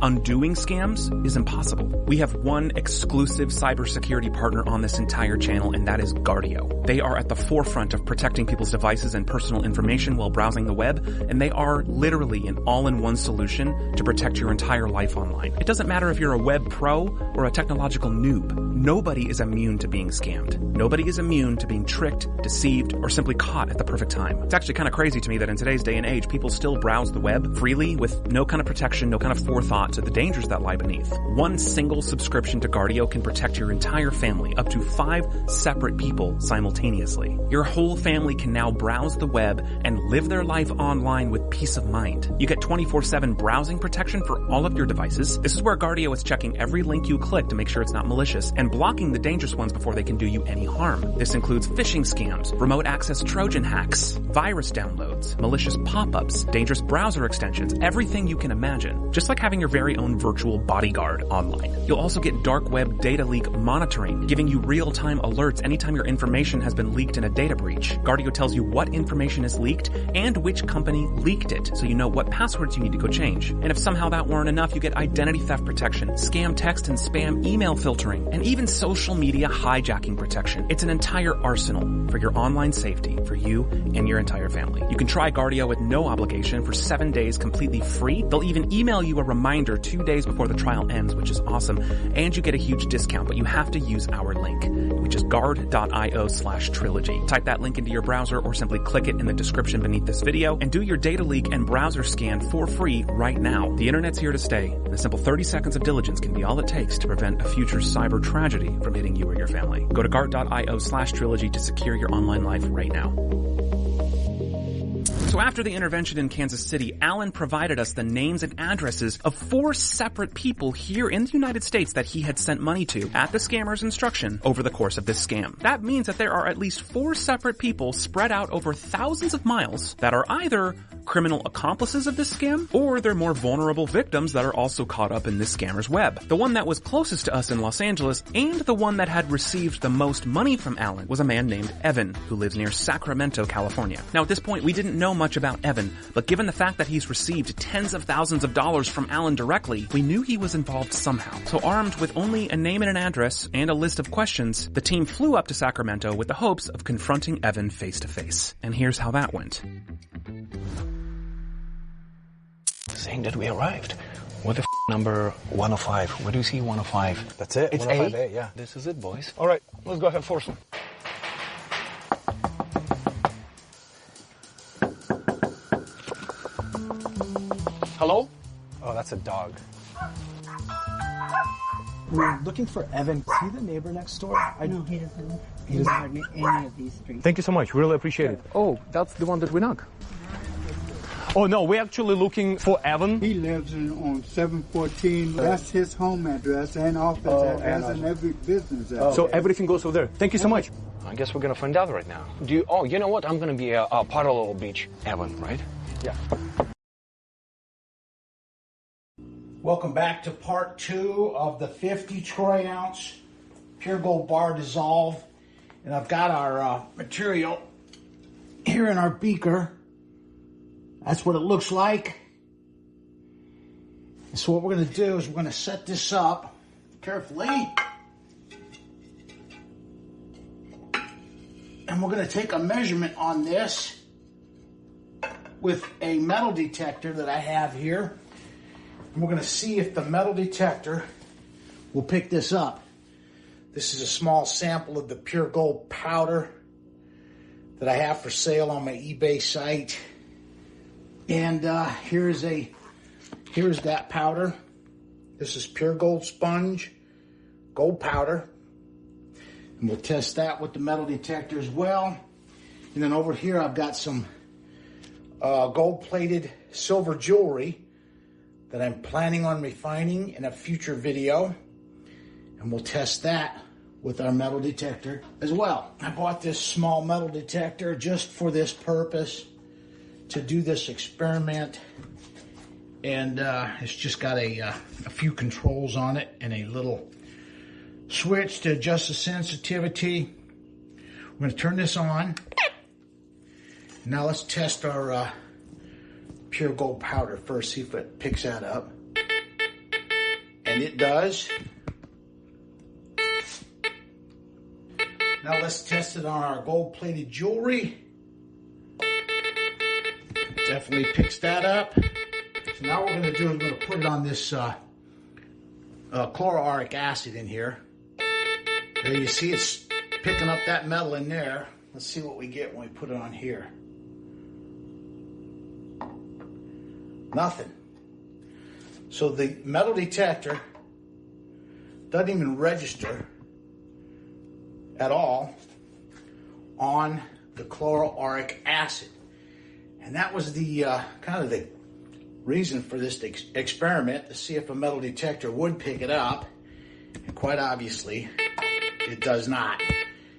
Undoing scams is impossible. We have one exclusive cybersecurity partner on this entire channel, and that is Guardio. They are at the forefront of protecting people's devices and personal information while browsing the web, and they are literally an all-in-one solution to protect your entire life online. It doesn't matter if you're a web pro or a technological noob. Nobody is immune to being scammed. Nobody is immune to being tricked, deceived, or simply caught at the perfect time. It's actually kind of crazy to me that in today's day and age, people still browse the web freely with no kind of protection, no kind of forethought to the dangers that lie beneath. One single subscription to Guardio can protect your entire family, up to 5 separate people simultaneously. Your whole family can now browse the web and live their life online with peace of mind. You get 24/7 browsing protection for all of your devices. This is where Guardio is checking every link you click to make sure it's not malicious and blocking the dangerous ones before they can do you any harm. This includes phishing scams, remote access Trojan hacks, virus downloads, malicious pop-ups, dangerous browser extensions, everything you can imagine. Just like having your very own virtual bodyguard online. You'll also get dark web data leak monitoring, giving you real-time alerts anytime your information has been leaked in a data breach. Guardio tells you what information is leaked and which company leaked it, so you know what passwords you need to go change. And if somehow that weren't enough, you get identity theft protection, scam text and spam email filtering, and even social media hijacking protection. It's an entire arsenal for your online safety for you and your entire family. You can try Guardio with no obligation for 7 days completely free. They'll even email you a reminder 2 days before the trial ends, which is awesome, and you get a huge discount, but you have to use our link, which is guard.io/trilogy. Type that link into your browser or simply click it in the description beneath this video and do your data leak and browser scan for free right now. The internet's here to stay, and a simple 30 seconds of diligence can be all it takes to prevent a future cyber tragedy from hitting you or your family. Go to guard.io/trilogy to secure your online life right now. So after the intervention in Kansas City, Alan provided us the names and addresses of 4 separate people here in the United States that he had sent money to at the scammer's instruction over the course of this scam. That means that there are at least 4 separate people spread out over thousands of miles that are either criminal accomplices of this scam, or they're more vulnerable victims that are also caught up in this scammer's web. The one that was closest to us in Los Angeles, and the one that had received the most money from Alan, was a man named Evan, who lives near Sacramento, California. Now at this point, we didn't know much about Evan, but given the fact that he's received tens of thousands of dollars from Alan directly, we knew he was involved somehow. So armed with only a name and an address and a list of questions, the team flew up to Sacramento with the hopes of confronting Evan face to face. And here's how that went. Saying that we arrived. What the number 105? Where do you see 105? That's it. It's 105A, yeah. This is it, boys. All right, let's go ahead, force them. Hello? Oh, that's a dog. We're looking for Evan. Is he the neighbor next door? No, he doesn't live. He doesn't live in any of these streets. Thank you so much. Really appreciate it. Oh, that's the one that we knock. Oh, no, we're actually looking for Evan. He lives on 714. That's his home address and office address and every business address. So everything goes over there. Thank you so much. I guess we're going to find out right now. You know what? I'm going to be a part of Little Beach. Evan, right? Yeah. Welcome back to part 2 of the 50 troy ounce pure gold bar dissolve. And I've got our material here in our beaker. That's what it looks like. And so what we're going to do is we're going to set this up carefully. And we're going to take a measurement on this with a metal detector that I have here. And we're going to see if the metal detector will pick this up. This is a small sample of the pure gold powder that I have for sale on my eBay site. And here's that powder. This is pure gold sponge, gold powder. And we'll test that with the metal detector as well. And then over here I've got some gold-plated silver jewelry that I'm planning on refining in a future video. And we'll test that with our metal detector as well. I bought this small metal detector just for this purpose, to do this experiment. And it's just got a few controls on it and a little switch to adjust the sensitivity. We're going to turn this on. Now let's test our pure gold powder first, see if it picks that up. And it does. Now let's test it on our gold-plated jewelry. Definitely picks that up. So now what we're going to do is we're going to put it on this chloroauric acid in here. There you see it's picking up that metal in there. Let's see what we get when we put it on here. Nothing. So the metal detector doesn't even register at all on the chloroauric acid. And that was the kind of the reason for this experiment, to see if a metal detector would pick it up. And quite obviously, it does not.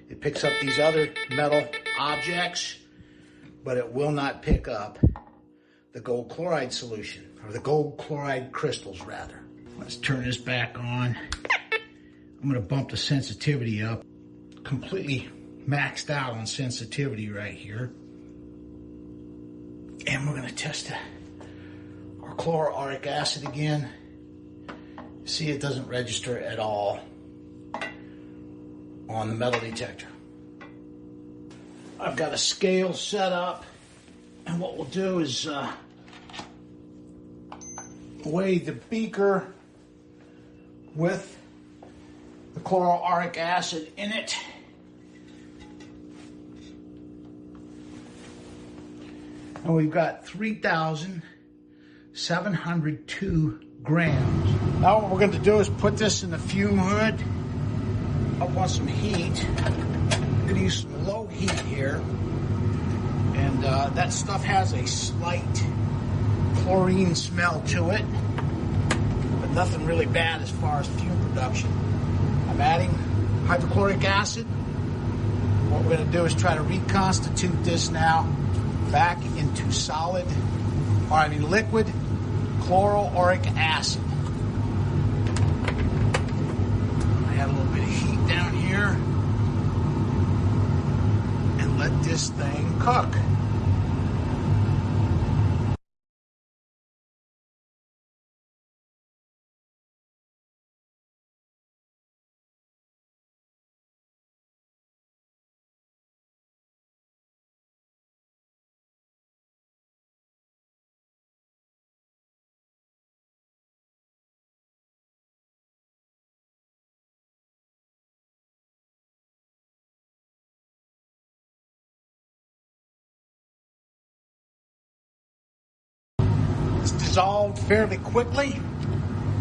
It picks up these other metal objects, but it will not pick up the gold chloride solution, or the gold chloride crystals rather. Let's turn this back on. I'm going to bump the sensitivity up. Completely maxed out on sensitivity right here. And we're going to test our chloroauric acid again. See, it doesn't register at all on the metal detector. I've got a scale set up, and what we'll do is weigh the beaker with the chloroauric acid in it. And we've got 3,702 grams. Now what we're going to do is put this in the fume hood up on some heat. I'm going to use some low heat here. And that stuff has a slight chlorine smell to it, but nothing really bad as far as fume production. I'm adding hydrochloric acid. What we're going to do is try to reconstitute this now back into liquid chloroauric acid. I have a little bit of heat down here, and let this thing cook. Dissolved fairly quickly.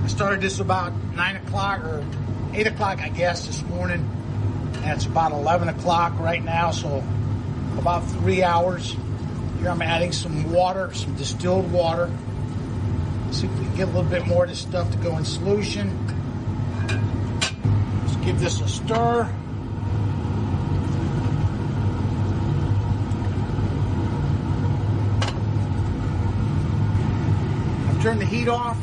I started this about 9 o'clock or 8 o'clock, I guess, this morning. And it's about 11 o'clock right now, so about 3 hours. Here I'm adding some water, some distilled water. See if we can get a little bit more of this stuff to go in solution. Just give this a stir. Turn the heat off.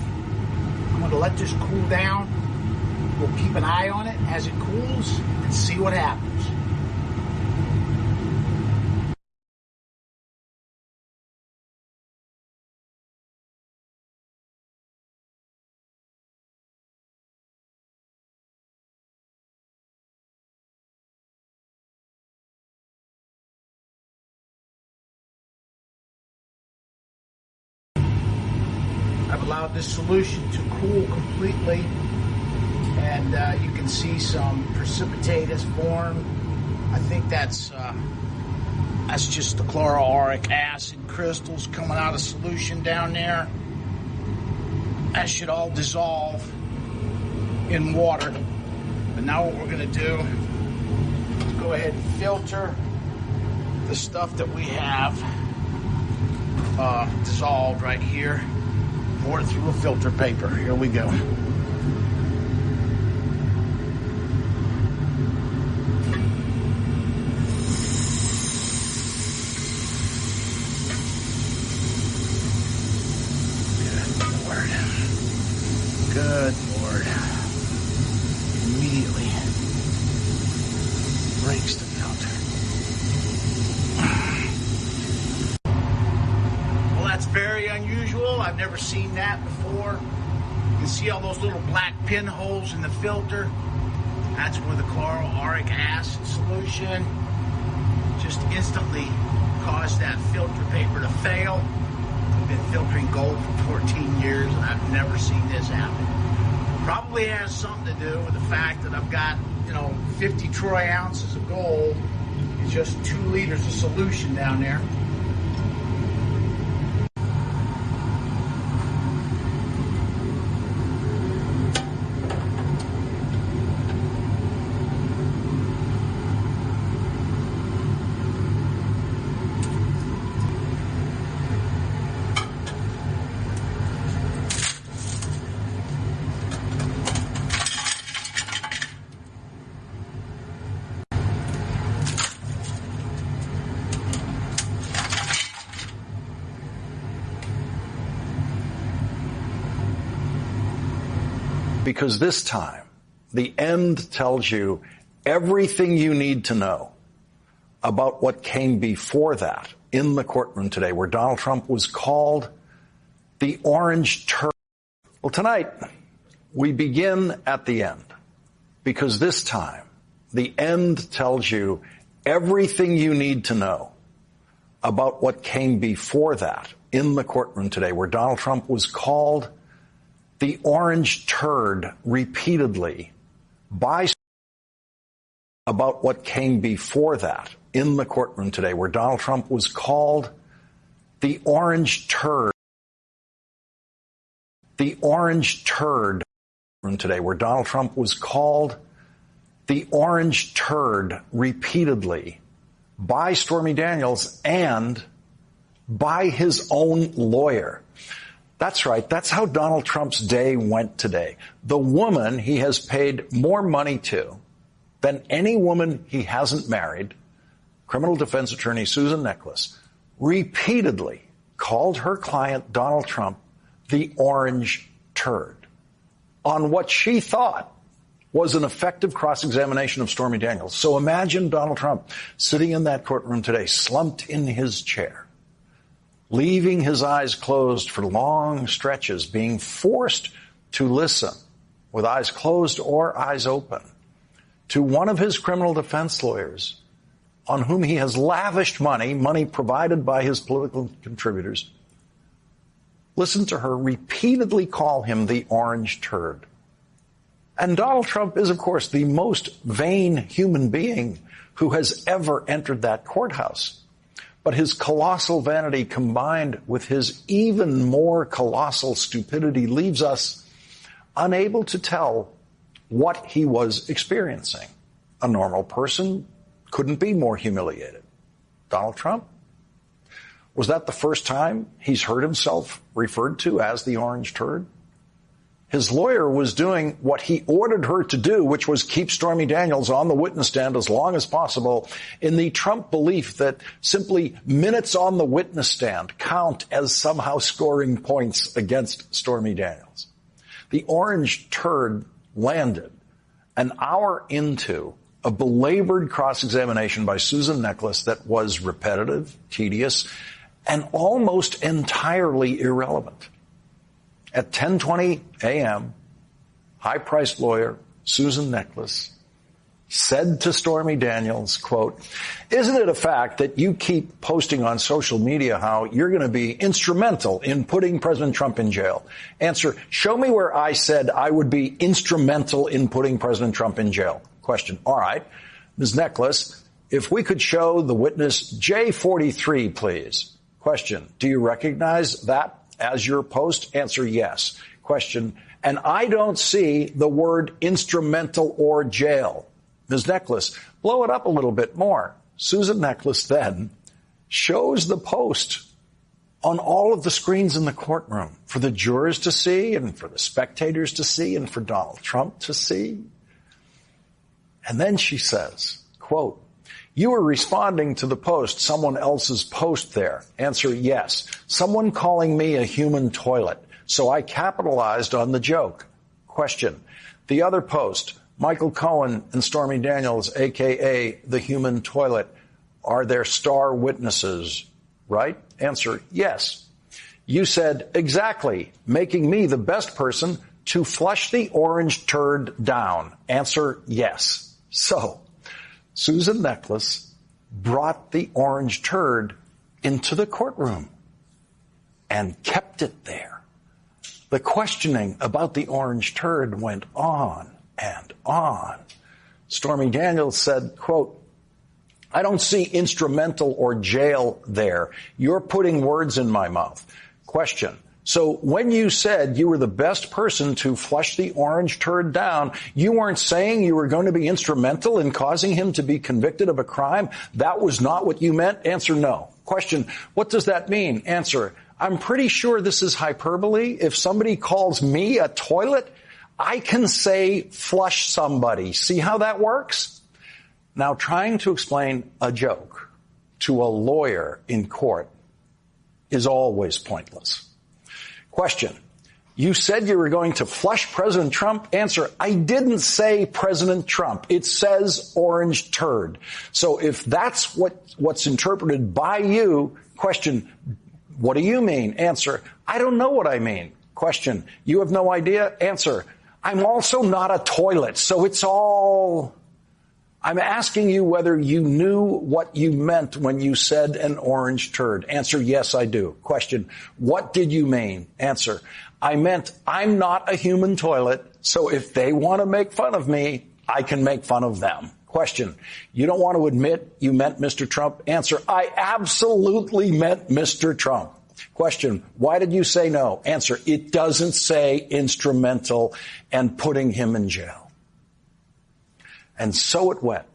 I'm going to let this cool down. We'll keep an eye on it as it cools and see what happens. I've allowed this solution to cool completely, and you can see some precipitate has formed. I think that's just the chloroauric acid crystals coming out of solution down there. That should all dissolve in water. But now what we're going to do is go ahead and filter the stuff that we have dissolved right here. Pour it through a filter paper. Here we go. Good Lord. Immediately breaks the filter. that's very unusual. I've never seen that before. You can see all those little black pinholes in the filter. That's where the chloroauric acid solution just instantly caused that filter paper to fail. I've been filtering gold for 14 years, and I've never seen this happen. Probably has something to do with the fact that I've got, 50 troy ounces of gold in just 2 liters of solution down there. Because this time, the end tells you everything you need to know about what came before that in the courtroom today, where Donald Trump was called the orange turd. Well, tonight, we begin at the end, because this time, the end tells you everything you need to know about what came before that in the courtroom today, where Donald Trump was called the orange turd repeatedly by about what came before that in the courtroom today, where Donald Trump was called the orange turd. The orange turd today, where Donald Trump was called the orange turd repeatedly by Stormy Daniels and by his own lawyer. That's right. That's how Donald Trump's day went today. The woman he has paid more money to than any woman he hasn't married, criminal defense attorney Susan Necheles, repeatedly called her client Donald Trump the orange turd on what she thought was an effective cross-examination of Stormy Daniels. So imagine Donald Trump sitting in that courtroom today, slumped in his chair, leaving his eyes closed for long stretches, being forced to listen with eyes closed or eyes open to one of his criminal defense lawyers on whom he has lavished money provided by his political contributors. Listen to her repeatedly call him the orange turd. And Donald Trump is, of course, the most vain human being who has ever entered that courthouse. But his colossal vanity combined with his even more colossal stupidity leaves us unable to tell what he was experiencing. A normal person couldn't be more humiliated. Donald Trump? Was that the first time he's heard himself referred to as the orange turd? His lawyer was doing what he ordered her to do, which was keep Stormy Daniels on the witness stand as long as possible, in the Trump belief that simply minutes on the witness stand count as somehow scoring points against Stormy Daniels. The orange turd landed an hour into a belabored cross-examination by Susan Necheles that was repetitive, tedious, and almost entirely irrelevant. At 10:20 a.m., high-priced lawyer Susan Necheles said to Stormy Daniels, quote, "Isn't it a fact that you keep posting on social media how you're going to be instrumental in putting President Trump in jail?" Answer, show me where I said I would be instrumental in putting President Trump in jail. Question, all right, Ms. Necheles, if we could show the witness J43, please. Question, do you recognize that as your post? Answer, yes. Question, and I don't see the word instrumental or jail. Ms. Necheles, blow it up a little bit more. Susan Necheles then shows the post on all of the screens in the courtroom for the jurors to see and for the spectators to see and for Donald Trump to see. And then she says, quote, "You were responding to the post, someone else's post there." Answer, yes. Someone calling me a human toilet. So I capitalized on the joke. Question, the other post, Michael Cohen and Stormy Daniels, a.k.a. the human toilet, are their star witnesses, right? Answer, yes. You said, exactly, making me the best person to flush the orange turd down. Answer, yes. So, Susan Neklace brought the orange turd into the courtroom and kept it there. The questioning about the orange turd went on and on. Stormy Daniels said, quote, I don't see instrumental or jail there. You're putting words in my mouth. Question. So when you said you were the best person to flush the orange turd down, you weren't saying you were going to be instrumental in causing him to be convicted of a crime? That was not what you meant? Answer, no. Question. What does that mean? Answer. I'm pretty sure this is hyperbole. If somebody calls me a toilet, I can say flush somebody. See how that works? Now, trying to explain a joke to a lawyer in court is always pointless. Question. You said you were going to flush President Trump? Answer. I didn't say President Trump. It says orange turd. So if that's what's interpreted by you, question, what do you mean? Answer. I don't know what I mean. Question. You have no idea? Answer. I'm also not a toilet, so it's all... I'm asking you whether you knew what you meant when you said an orange turd. Answer, yes, I do. Question, what did you mean? Answer, I meant I'm not a human toilet, so if they want to make fun of me, I can make fun of them. Question, you don't want to admit you meant Mr. Trump? Answer, I absolutely meant Mr. Trump. Question, why did you say no? Answer, it doesn't say instrumental and putting him in jail. And so it went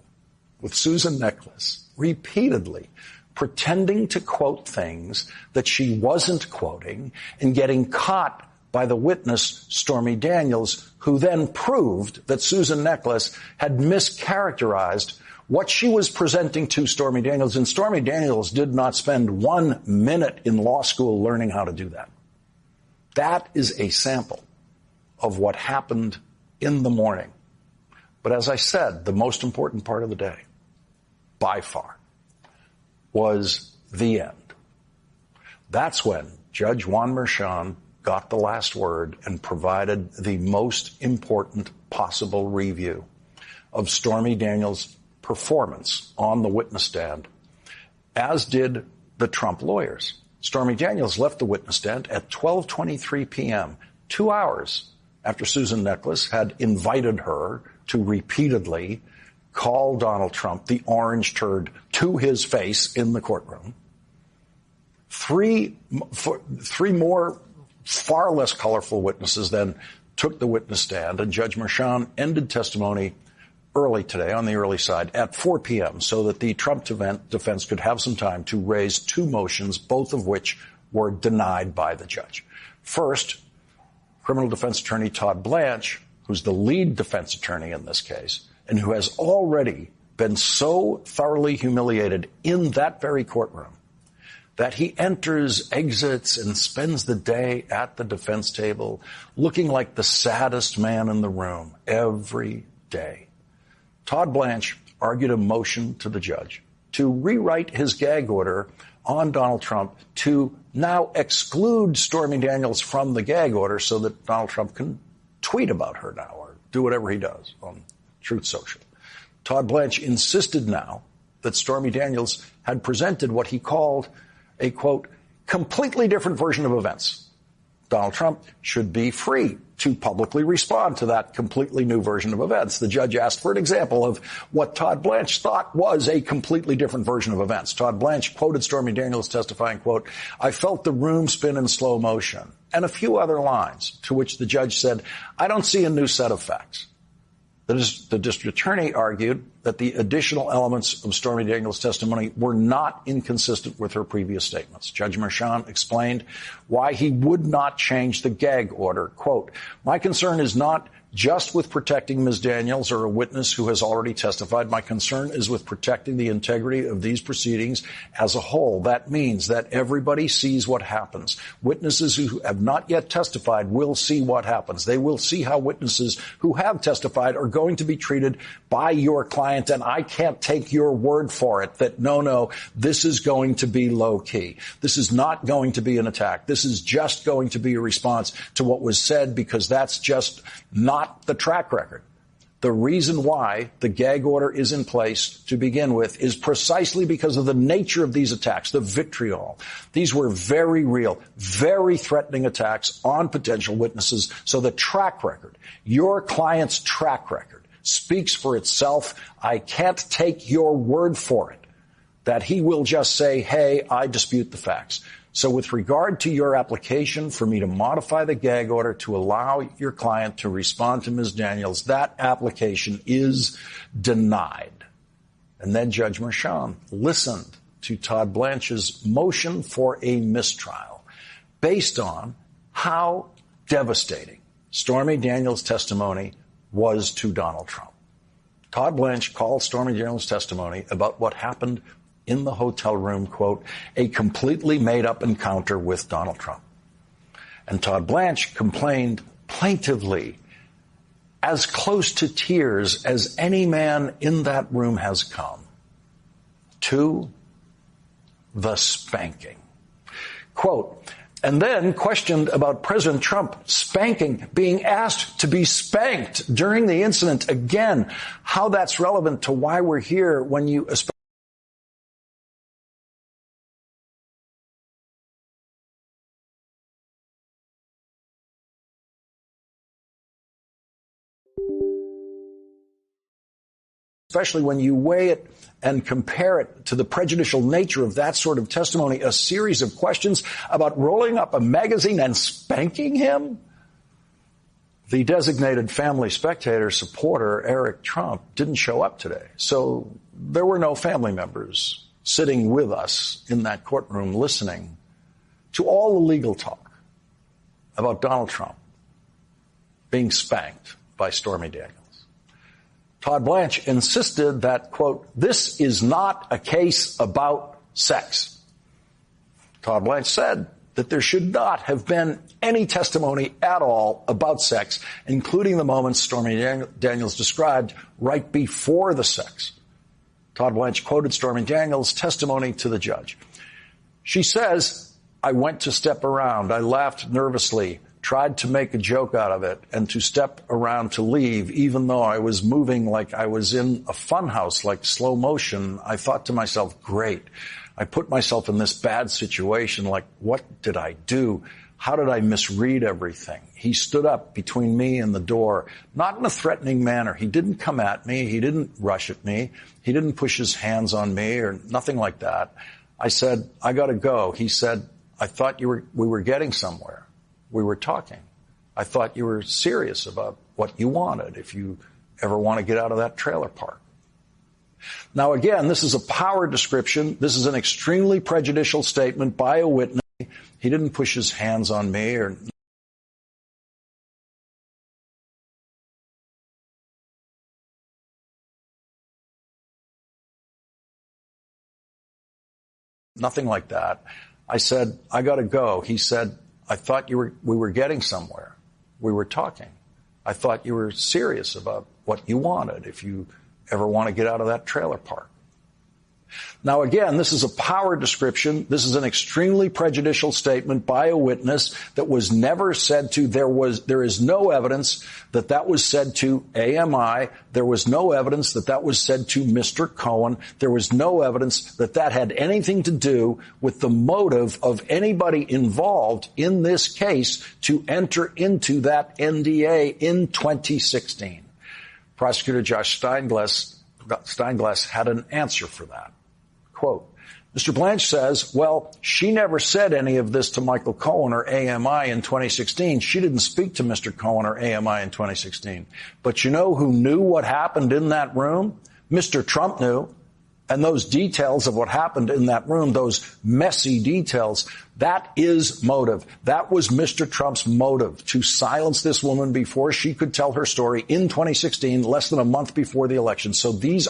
with Susan Neklace repeatedly pretending to quote things that she wasn't quoting and getting caught by the witness, Stormy Daniels, who then proved that Susan Neklace had mischaracterized what she was presenting to Stormy Daniels. And Stormy Daniels did not spend 1 minute in law school learning how to do that. That is a sample of what happened in the morning. But as I said, the most important part of the day, by far, was the end. That's when Judge Juan Merchan got the last word and provided the most important possible review of Stormy Daniels' performance on the witness stand, as did the Trump lawyers. Stormy Daniels left the witness stand at 12:23 p.m., 2 hours after Susan Neklace had invited her to repeatedly call Donald Trump the orange turd to his face in the courtroom. Three more far less colorful witnesses then took the witness stand, and Judge Merchan ended testimony early today, on the early side, at 4 p.m. so that the Trump defense could have some time to raise two motions, both of which were denied by the judge. First, criminal defense attorney Todd Blanche, who's the lead defense attorney in this case, and who has already been so thoroughly humiliated in that very courtroom that he enters, exits, and spends the day at the defense table looking like the saddest man in the room every day. Todd Blanche argued a motion to the judge to rewrite his gag order on Donald Trump to now exclude Stormy Daniels from the gag order so that Donald Trump can tweet about her now or do whatever he does on Truth Social. Todd Blanche insisted now that Stormy Daniels had presented what he called a, quote, completely different version of events. Donald Trump should be free to publicly respond to that completely new version of events. The judge asked for an example of what Todd Blanche thought was a completely different version of events. Todd Blanche quoted Stormy Daniels testifying, quote, I felt the room spin in slow motion, and a few other lines, to which the judge said, I don't see a new set of facts. The district attorney argued that the additional elements of Stormy Daniels' testimony were not inconsistent with her previous statements. Judge Merchan explained why he would not change the gag order. Quote, my concern is not just with protecting Ms. Daniels or a witness who has already testified. My concern is with protecting the integrity of these proceedings as a whole. That means that everybody sees what happens. Witnesses who have not yet testified will see what happens. They will see how witnesses who have testified are going to be treated by your client, and I can't take your word for it that no, this is going to be low key. This is not going to be an attack. This is just going to be a response to what was said, because that's just not the track record. The reason why the gag order is in place to begin with is precisely because of the nature of these attacks, the vitriol. These were very real, very threatening attacks on potential witnesses. So the track record, your client's track record, speaks for itself. I can't take your word for it that he will just say, hey, I dispute the facts. So with regard to your application for me to modify the gag order to allow your client to respond to Ms. Daniels, that application is denied. And then Judge Mershon listened to Todd Blanche's motion for a mistrial based on how devastating Stormy Daniels' testimony was to Donald Trump. Todd Blanche called Stormy Daniels' testimony about what happened in the hotel room, quote, a completely made-up encounter with Donald Trump. And Todd Blanche complained plaintively, as close to tears as any man in that room has come, to the spanking. Quote, and then questioned about President Trump spanking, being asked to be spanked during the incident. Again, how that's relevant to why we're here when you especially when you weigh it and compare it to the prejudicial nature of that sort of testimony, a series of questions about rolling up a magazine and spanking him? The designated family spectator supporter, Eric Trump, didn't show up today. So there were no family members sitting with us in that courtroom listening to all the legal talk about Donald Trump being spanked by Stormy Daniels. Todd Blanche insisted that, quote, this is not a case about sex. Todd Blanche said that there should not have been any testimony at all about sex, including the moments Stormy Daniels described right before the sex. Todd Blanche quoted Stormy Daniels' testimony to the judge. She says, I went to step around. I laughed nervously, tried to make a joke out of it, and to step around to leave, even though I was moving like I was in a funhouse, like slow motion. I thought to myself, great. I put myself in this bad situation. Like, what did I do? How did I misread everything? He stood up between me and the door, not in a threatening manner. He didn't come at me. He didn't rush at me. He didn't push his hands on me or nothing like that. I said, I gotta go. He said, I thought we were getting somewhere. We were talking. I thought you were serious about what you wanted if you ever want to get out of that trailer park. Now, again, this is a power description. This is an extremely prejudicial statement by a witness. He didn't push his hands on me or nothing like that. I said, I got to go. He said, I thought we were getting somewhere. We were talking. I thought you were serious about what you wanted if you ever want to get out of that trailer park. Now, again, this is a power description. This is an extremely prejudicial statement by a witness that was never said to. There is no evidence that that was said to AMI. There was no evidence that that was said to Mr. Cohen. There was no evidence that that had anything to do with the motive of anybody involved in this case to enter into that NDA in 2016. Prosecutor Josh Steinglass had an answer for that. Quote, Mr. Blanche says, well, she never said any of this to Michael Cohen or AMI in 2016. She didn't speak to Mr. Cohen or AMI in 2016. But you know who knew what happened in that room? Mr. Trump knew. And those details of what happened in that room, those messy details, that is motive. That was Mr. Trump's motive, to silence this woman before she could tell her story in 2016, less than a month before the election. So this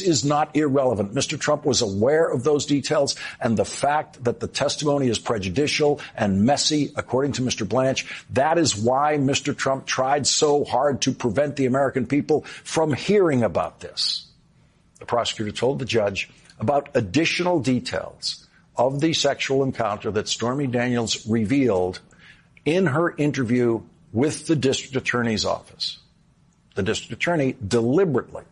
is not irrelevant. Mr. Trump was aware of those details, and the fact that the testimony is prejudicial and messy, according to Mr. Blanche, that is why Mr. Trump tried so hard to prevent the American people from hearing about this. The prosecutor told the judge about additional details of the sexual encounter that Stormy Daniels revealed in her interview with the district attorney's office. The district attorney deliberately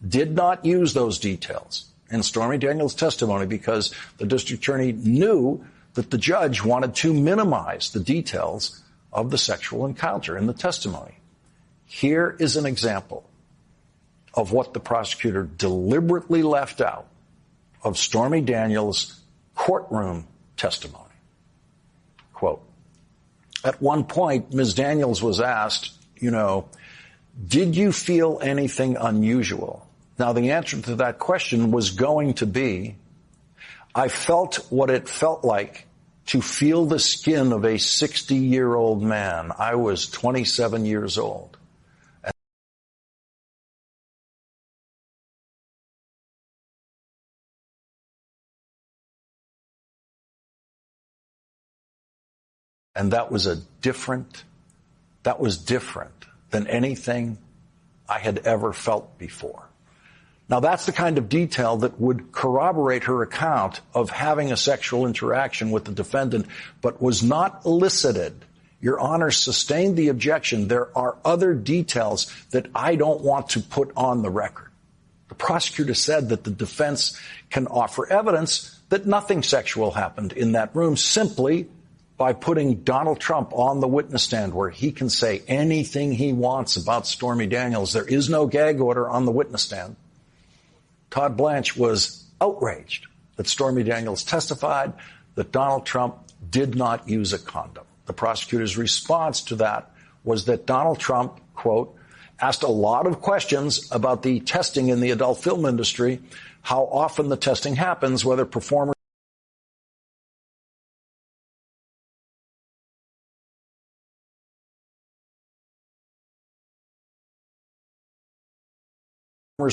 did not use those details in Stormy Daniels' testimony because the district attorney knew that the judge wanted to minimize the details of the sexual encounter in the testimony. Here is an example of what the prosecutor deliberately left out of Stormy Daniels' courtroom testimony. Quote, at one point, Ms. Daniels was asked, did you feel anything unusual? Now, the answer to that question was going to be, I felt what it felt like to feel the skin of a 60-year-old man. I was 27 years old. And that was different than anything I had ever felt before. Now, that's the kind of detail that would corroborate her account of having a sexual interaction with the defendant, but was not elicited. Your Honor sustained the objection. There are other details that I don't want to put on the record. The prosecutor said that the defense can offer evidence that nothing sexual happened in that room simply by putting Donald Trump on the witness stand where he can say anything he wants about Stormy Daniels. There is no gag order on the witness stand. Todd Blanche was outraged that Stormy Daniels testified that Donald Trump did not use a condom. The prosecutor's response to that was that Donald Trump, quote, asked a lot of questions about the testing in the adult film industry, how often the testing happens, whether performers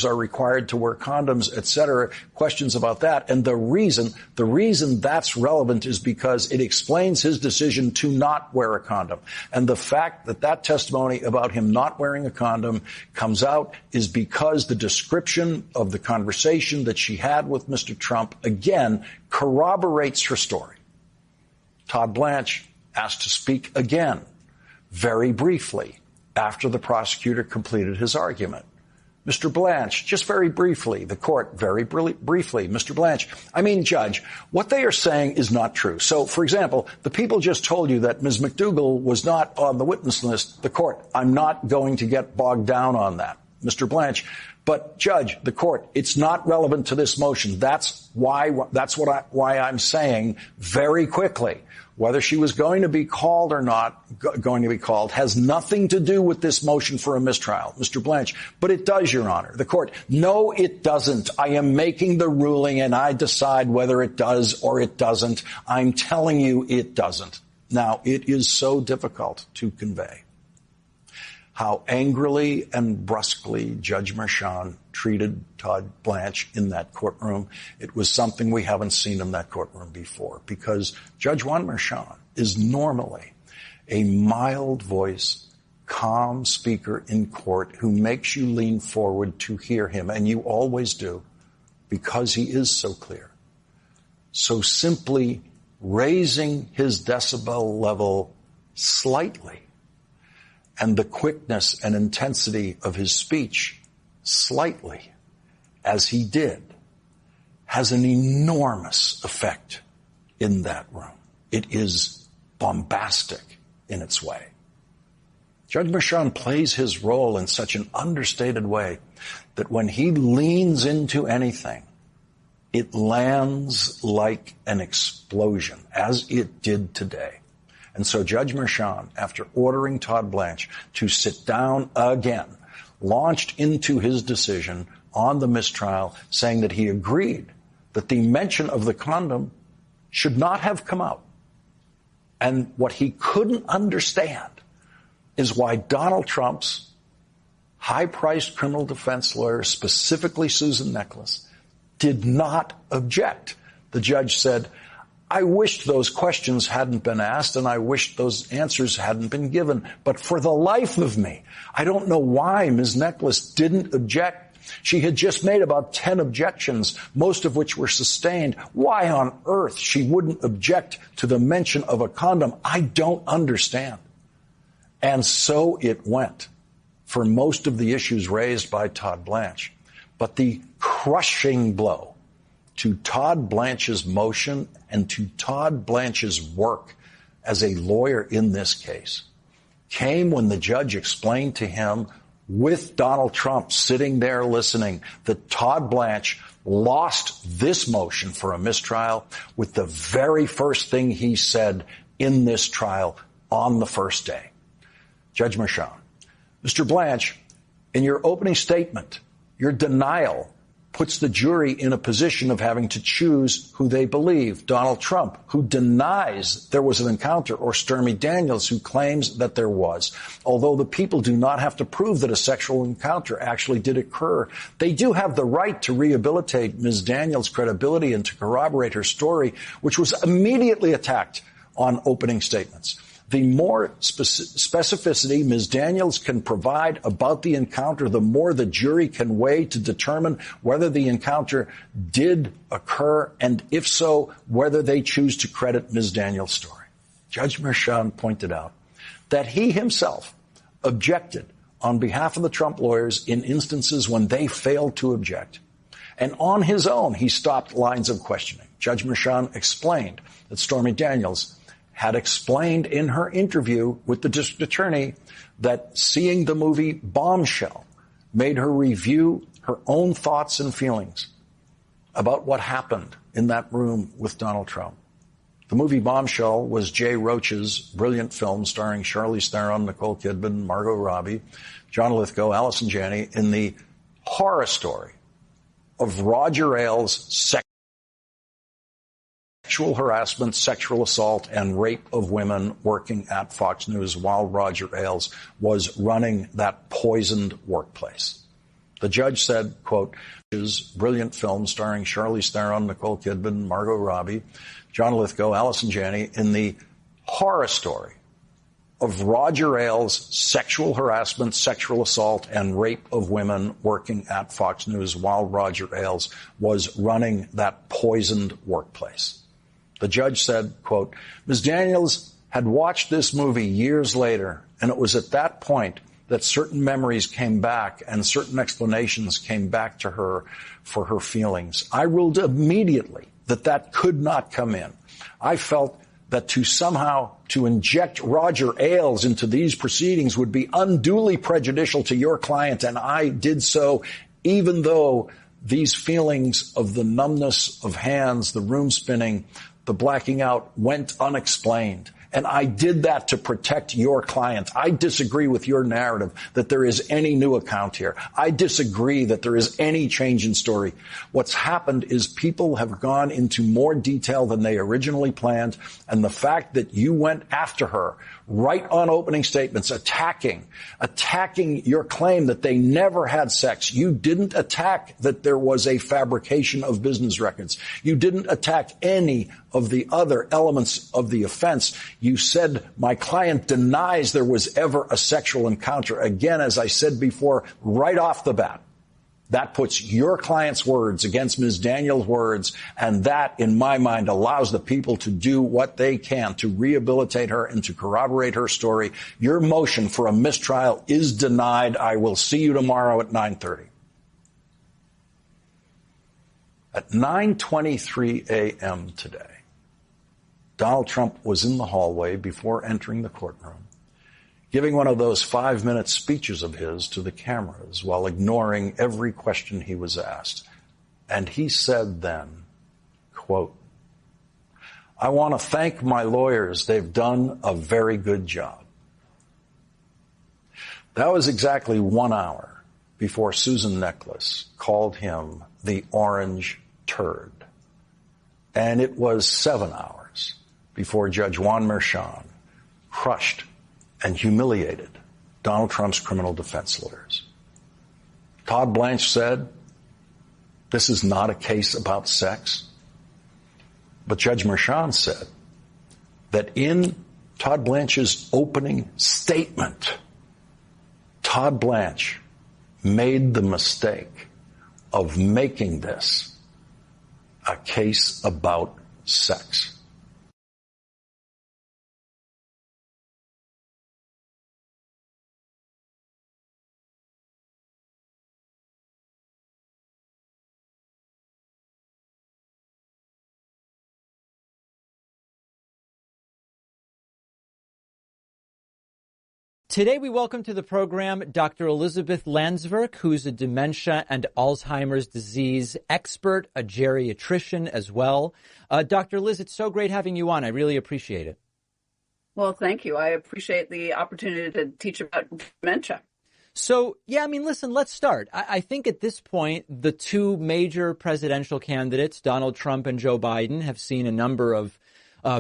are required to wear condoms, etc., questions about that. And the reason that's relevant is because it explains his decision to not wear a condom. And the fact that that testimony about him not wearing a condom comes out is because the description of the conversation that she had with Mr. Trump, again, corroborates her story. Todd Blanche asked to speak again, very briefly, after the prosecutor completed his argument. Mr. Blanche, just very briefly, the court, very briefly, Mr. Blanche, Judge, what they are saying is not true. So, for example, the people just told you that Ms. McDougal was not on the witness list. The court, I'm not going to get bogged down on that. Mr. Blanche, but Judge, the court, it's not relevant to this motion. That's why I'm saying very quickly. Whether she was going to be called or not going to be called has nothing to do with this motion for a mistrial, Mr. Blanche. But it does, Your Honor. The court, no, it doesn't. I am making the ruling and I decide whether it does or it doesn't. I'm telling you it doesn't. Now, it is so difficult to convey how angrily and brusquely Judge Merchan treated Todd Blanche in that courtroom. It was something we haven't seen in that courtroom before, because Judge Juan Merchan is normally a mild voice, calm speaker in court who makes you lean forward to hear him, and you always do, because he is so clear. So simply raising his decibel level slightly and the quickness and intensity of his speech slightly, as he did, has an enormous effect in that room. It is bombastic in its way. Judge Merchan plays his role in such an understated way that when he leans into anything, it lands like an explosion, as it did today. And so Judge Merchan, after ordering Todd Blanche to sit down again, launched into his decision on the mistrial, saying that he agreed that the mention of the condom should not have come out. And what he couldn't understand is why Donald Trump's high-priced criminal defense lawyer, specifically Susan Nicholas, did not object. The judge said, I wished those questions hadn't been asked and I wished those answers hadn't been given. But for the life of me, I don't know why Ms. Nicholas didn't object. She had just made about 10 objections, most of which were sustained. Why on earth she wouldn't object to the mention of a condom, I don't understand. And so it went for most of the issues raised by Todd Blanche. But the crushing blow to Todd Blanche's motion and to Todd Blanche's work as a lawyer in this case came when the judge explained to him, with Donald Trump sitting there listening, that Todd Blanche lost this motion for a mistrial with the very first thing he said in this trial on the first day. Judge Merchan, Mr. Blanche, in your opening statement, your denial puts the jury in a position of having to choose who they believe. Donald Trump, who denies there was an encounter, or Stormy Daniels, who claims that there was. Although the people do not have to prove that a sexual encounter actually did occur, they do have the right to rehabilitate Ms. Daniels' credibility and to corroborate her story, which was immediately attacked on opening statements. The more specificity Ms. Daniels can provide about the encounter, the more the jury can weigh to determine whether the encounter did occur, and if so, whether they choose to credit Ms. Daniels' story. Judge Merchan pointed out that he himself objected on behalf of the Trump lawyers in instances when they failed to object. And on his own, he stopped lines of questioning. Judge Merchan explained that Stormy Daniels had explained in her interview with the district attorney that seeing the movie Bombshell made her review her own thoughts and feelings about what happened in that room with Donald Trump. The movie Bombshell was Jay Roach's brilliant film starring Charlize Theron, Nicole Kidman, Margot Robbie, John Lithgow, Allison Janney, in the horror story of Roger Ailes' sexual harassment, sexual assault, and rape of women working at Fox News while Roger Ailes was running that poisoned workplace. The judge said, quote, his brilliant film starring Charlize Theron, Nicole Kidman, Margot Robbie, John Lithgow, Allison Janney, in the horror story of Roger Ailes' sexual harassment, sexual assault, and rape of women working at Fox News while Roger Ailes was running that poisoned workplace. The judge said, quote, Ms. Daniels had watched this movie years later, and it was at that point that certain memories came back and certain explanations came back to her for her feelings. I ruled immediately that that could not come in. I felt that to inject Roger Ailes into these proceedings would be unduly prejudicial to your client, and I did so even though these feelings of the numbness of hands, the room spinning, the blacking out went unexplained. And I did that to protect your client. I disagree with your narrative that there is any new account here. I disagree that there is any change in story. What's happened is people have gone into more detail than they originally planned. And the fact that you went after her right on opening statements, attacking your claim that they never had sex. You didn't attack that there was a fabrication of business records. You didn't attack any of the other elements of the offense. You said my client denies there was ever a sexual encounter. Again, as I said before, right off the bat, that puts your client's words against Ms. Daniels' words, and that, in my mind, allows the people to do what they can to rehabilitate her and to corroborate her story. Your motion for a mistrial is denied. I will see you tomorrow at 9:30. At 9:23 a.m. today, Donald Trump was in the hallway before entering the courtroom, giving one of those 5-minute speeches of his to the cameras while ignoring every question he was asked. And he said then, quote, I want to thank my lawyers. They've done a very good job. That was exactly 1 hour before Susan Necklace called him the orange turd. And it was 7 hours before Judge Juan Merchan crushed and humiliated Donald Trump's criminal defense lawyers. Todd Blanche said, this is not a case about sex. But Judge Merchan said that in Todd Blanche's opening statement, Todd Blanche made the mistake of making this a case about sex. Today we welcome to the program Dr. Elizabeth Landsverk, who's a dementia and Alzheimer's disease expert, a geriatrician as well. Dr. Liz, it's so great having you on. I really appreciate it. Well, thank you. I appreciate the opportunity to teach about dementia. So, yeah, I mean, listen, let's start. I think at this point, the two major presidential candidates, Donald Trump and Joe Biden, have seen a number of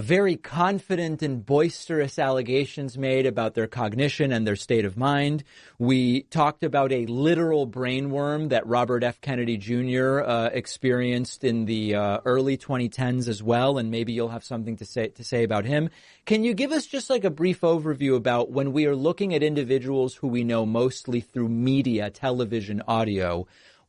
very confident and boisterous allegations made about their cognition and their state of mind. We talked about a literal brainworm that Robert F. Kennedy Jr. Experienced in the early 2010s as well, and maybe you'll have something to say about him. Can you give us just like a brief overview about when we are looking at individuals who we know mostly through media, television, audio,